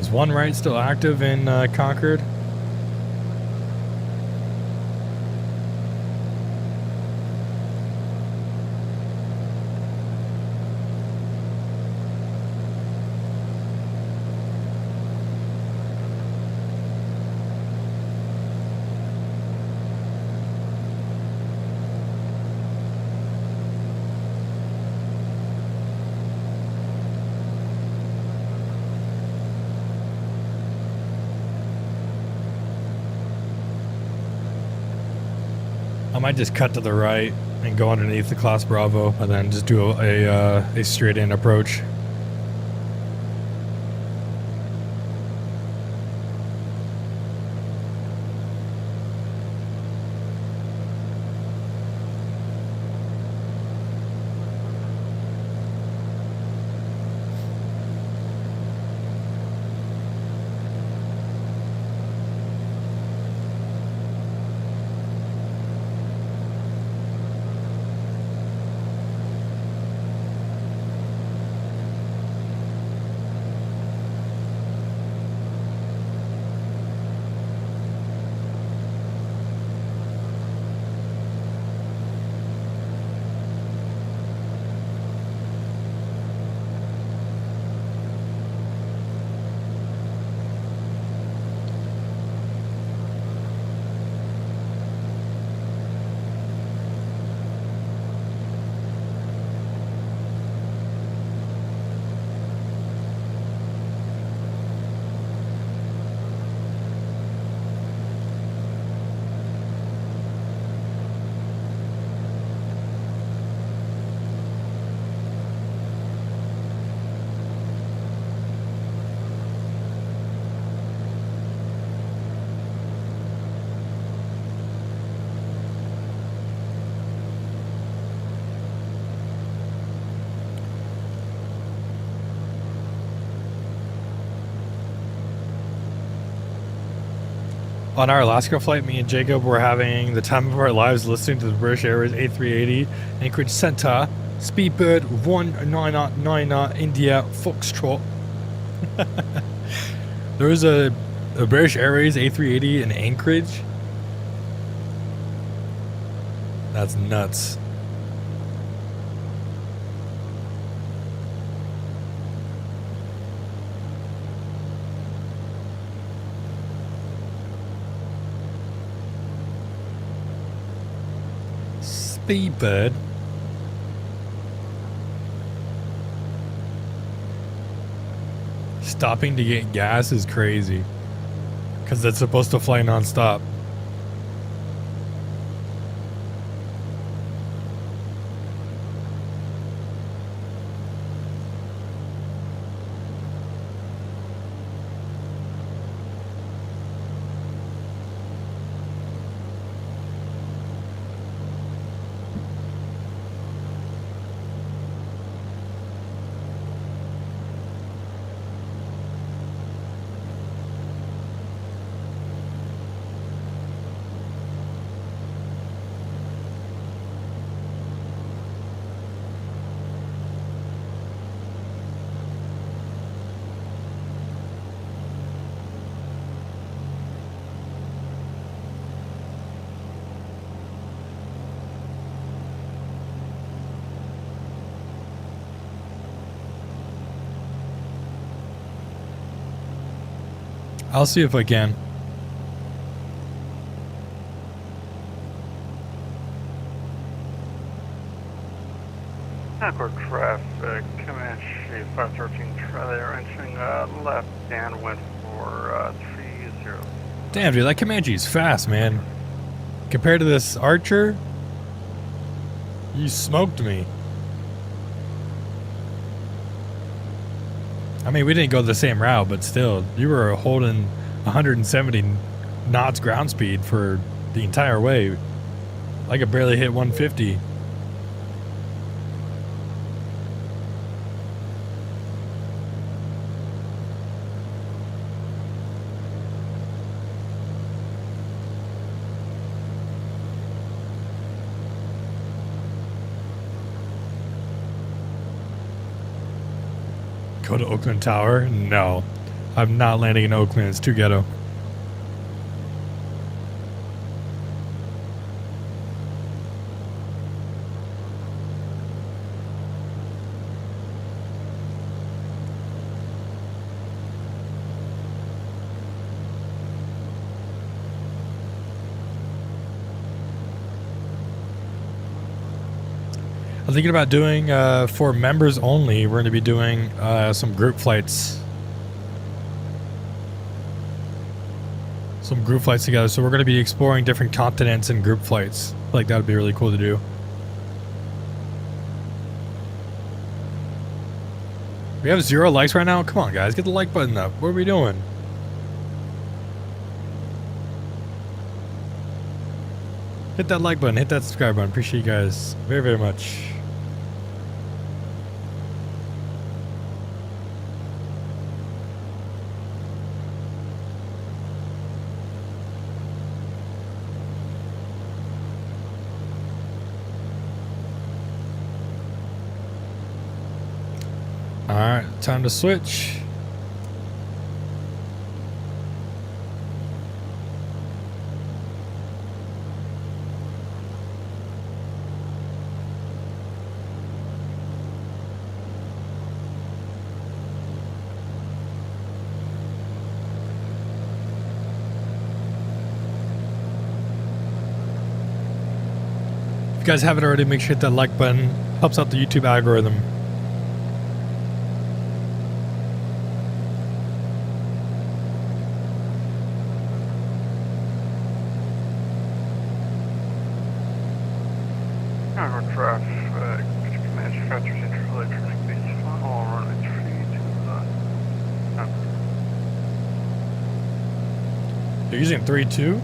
Is one right still active in Concord? I might just cut to the right and go underneath the Class Bravo and then just do a straight in approach. On our Alaska flight, me and Jacob were having the time of our lives listening to the British Airways A380 Anchorage Center Speedbird 1999 India Foxtrot. There was a British Airways A380 in Anchorage. That's nuts. Speedbird. Stopping to get gas is crazy because it's supposed to fly non-stop. I'll see if I can. Awkward traffic, Comanche 513 trailer entering left and went for 30. Damn, dude, that Comanche's fast, man. Compared to this Archer, you smoked me. I mean, we didn't go the same route, but still, you were holding 170 knots ground speed for the entire way. I could barely hit 150. Go to Oakland Tower? No. I'm not landing in Oakland. It's too ghetto. I'm thinking about doing, for members only, we're going to be doing some group flights. Some group flights together. So we're going to be exploring different continents in group flights. I feel like that would be really cool to do. We have 0 likes right now? Come on, guys. Get the like button up. What are we doing? Hit that like button. Hit that subscribe button. Appreciate you guys very, very much. Alright, time to switch. If you guys haven't already, make sure to hit that like button. Helps out the YouTube algorithm. You're using 3.2?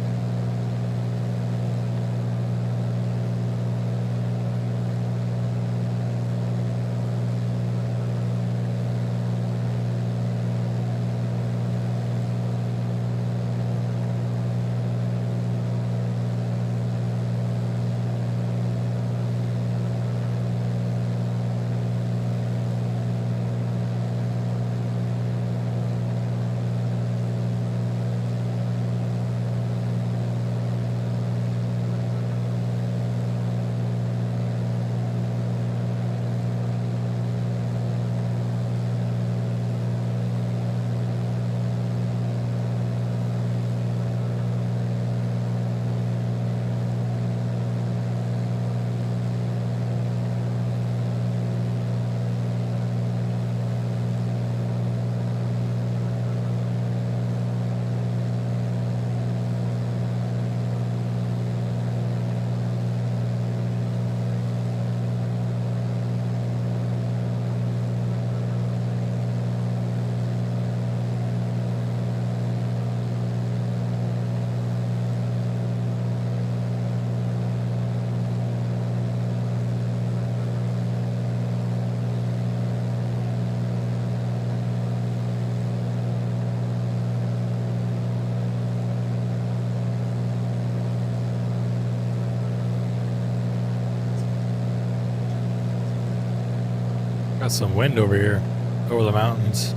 Got some wind over here, over the mountains.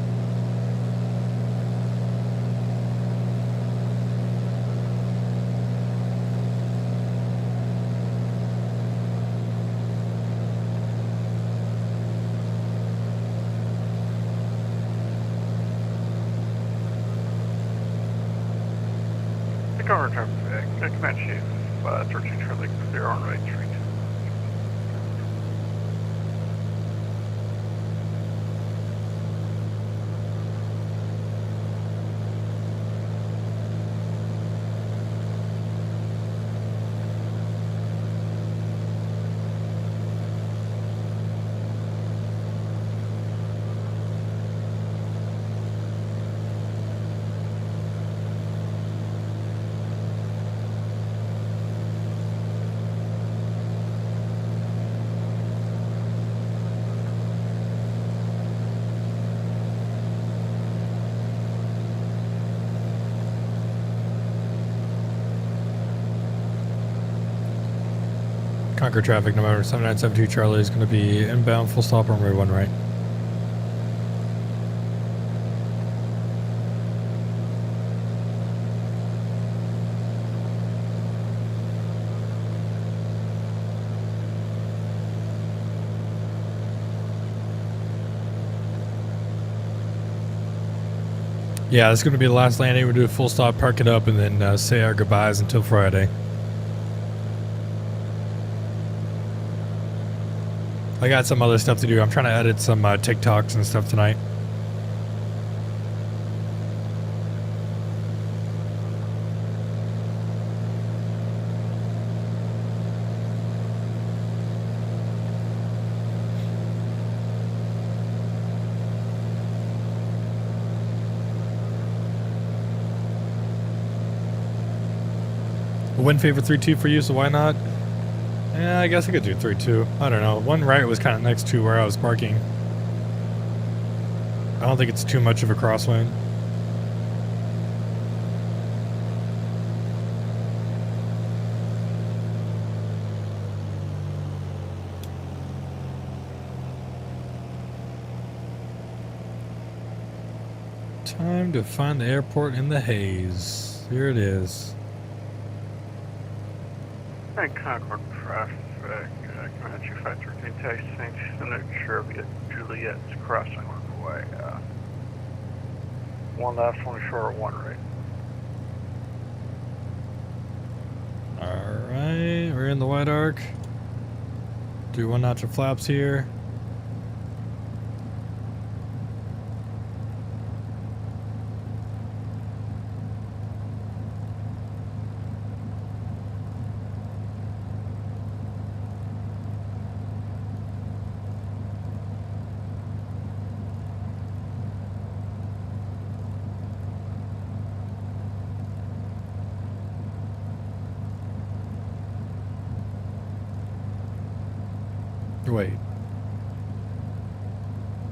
The current traffic, Command Chief, 13 Charlie, clear on right street. Conquer traffic, November 7972 Charlie is going to be inbound, full stop, runway 1 right. Yeah, this is going to be the last landing. We'll do a full stop, park it up, and then say our goodbyes until Friday. I got some other stuff to do. I'm trying to edit some TikToks and stuff tonight. Wind favor 3-2 for you, so why not? Yeah, I guess I could do 3-2. I don't know. 1 right was kind of next to where I was parking. I don't think it's too much of a crosswind. Time to find the airport in the haze. Here it is. And Concord traffic, Command Chief 513 texting, and make sure we get Juliet's crossing on the way. 1 left, 1 short, 1 right. Alright, we're in the white arc. Do 1 notch of flaps here. Wait.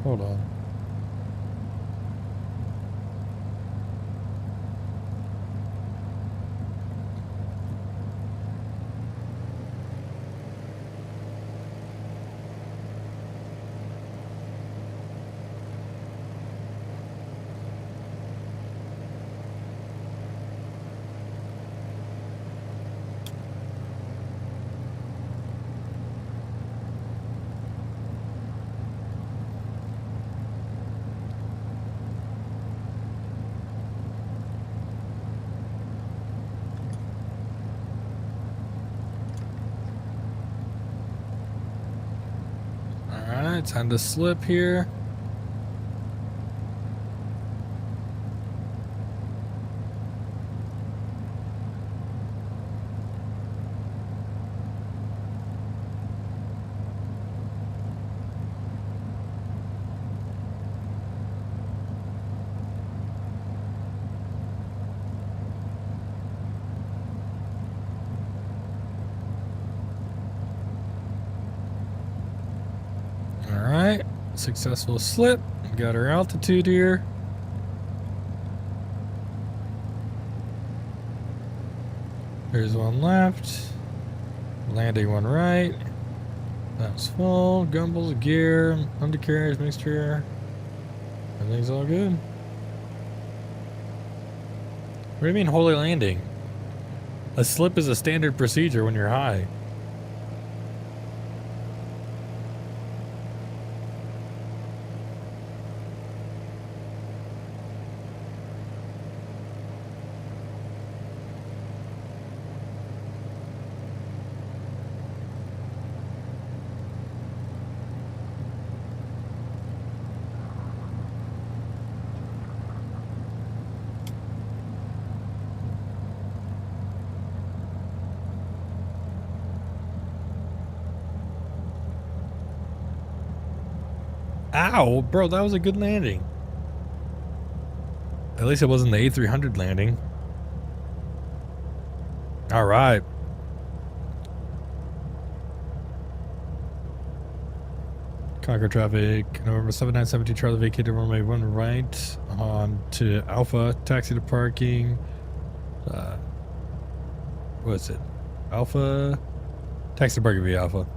Hold on. Alright, time to slip here. Alright, successful slip. Got our altitude here. Here's 1 left. Landing 1 right. That's full. Gumballs, gear, undercarriage, mixture. Everything's all good. What do you mean holy landing? A slip is a standard procedure when you're high. Ow, bro, that was a good landing. At least it wasn't the A300 landing. All right. Conquer traffic. November 7972 Charlie vacated runway 1 right on to Alpha. Taxi to parking. What is it? Alpha. Taxi to parking via Alpha.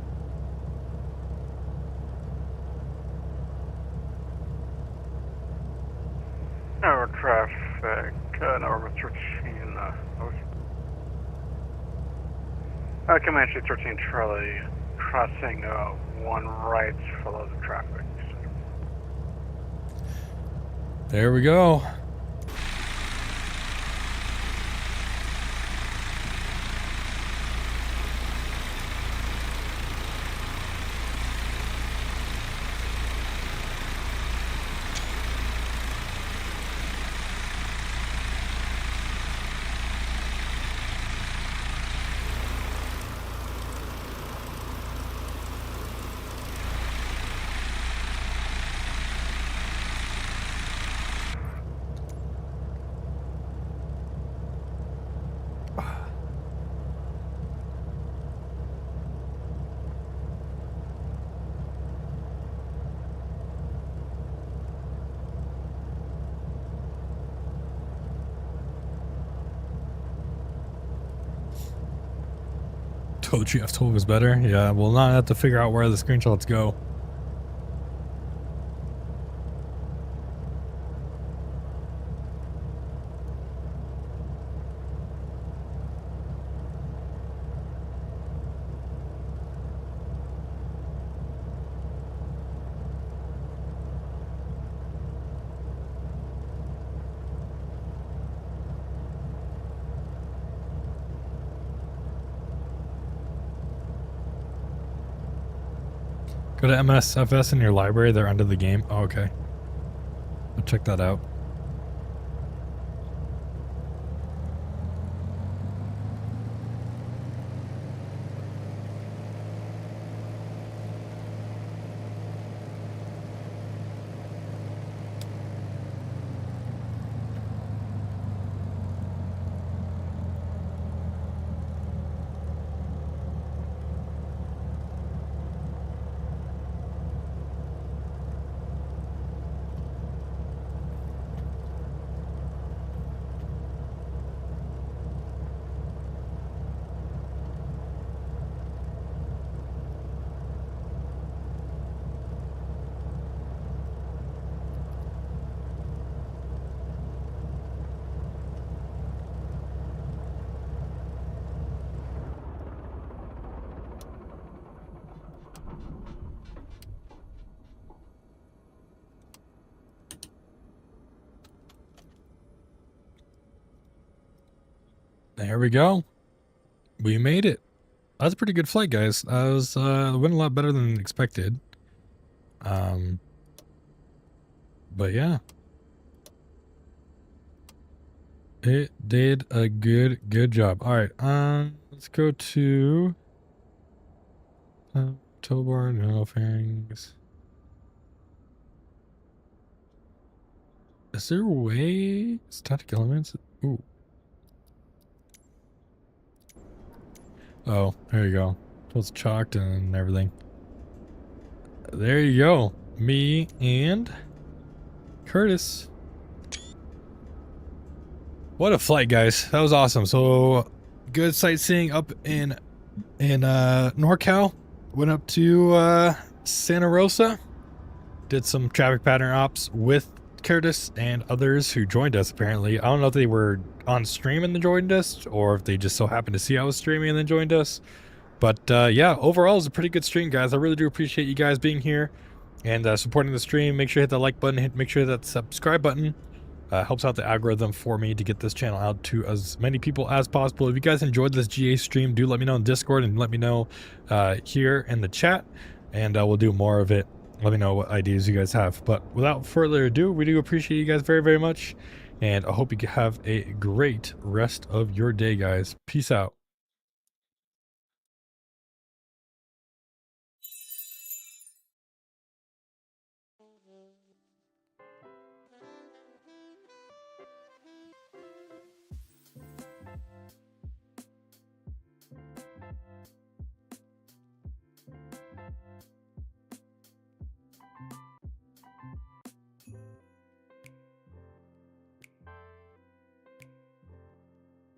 Our traffic, November 13, Comanche 13 Charlie, crossing 1 right for loads of traffic. There we go. Told you F12 was better. Yeah, we'll not have to figure out where the screenshots go. Go to MSFS in your library. They're under the game. Oh, okay. I'll check that out. There we go. We made it. That's a pretty good flight, guys. I was went a lot better than expected. But yeah. It did a good job. All right. Let's go to Tobar, no fairings. Is there a way? Static elements? Ooh. Oh, there you go. So it's chalked and everything. There you go. Me and Curtis. What a flight, guys. That was awesome. So good sightseeing up in NorCal. went up to Santa Rosa, did some traffic pattern ops with Curtis and others who joined us. Apparently, I don't know if they were on stream and then joined us, or if they just so happened to see I was streaming and then joined us. But yeah, overall, it was a pretty good stream, guys. I really do appreciate you guys being here and supporting the stream. Make sure you hit that like button, make sure you hit that subscribe button. Helps out the algorithm for me to get this channel out to as many people as possible. If you guys enjoyed this GA stream, do let me know in Discord and let me know here in the chat, and we'll do more of it. Let me know what ideas you guys have. But without further ado, we do appreciate you guys very, very much, and I hope you have a great rest of your day, guys. Peace out.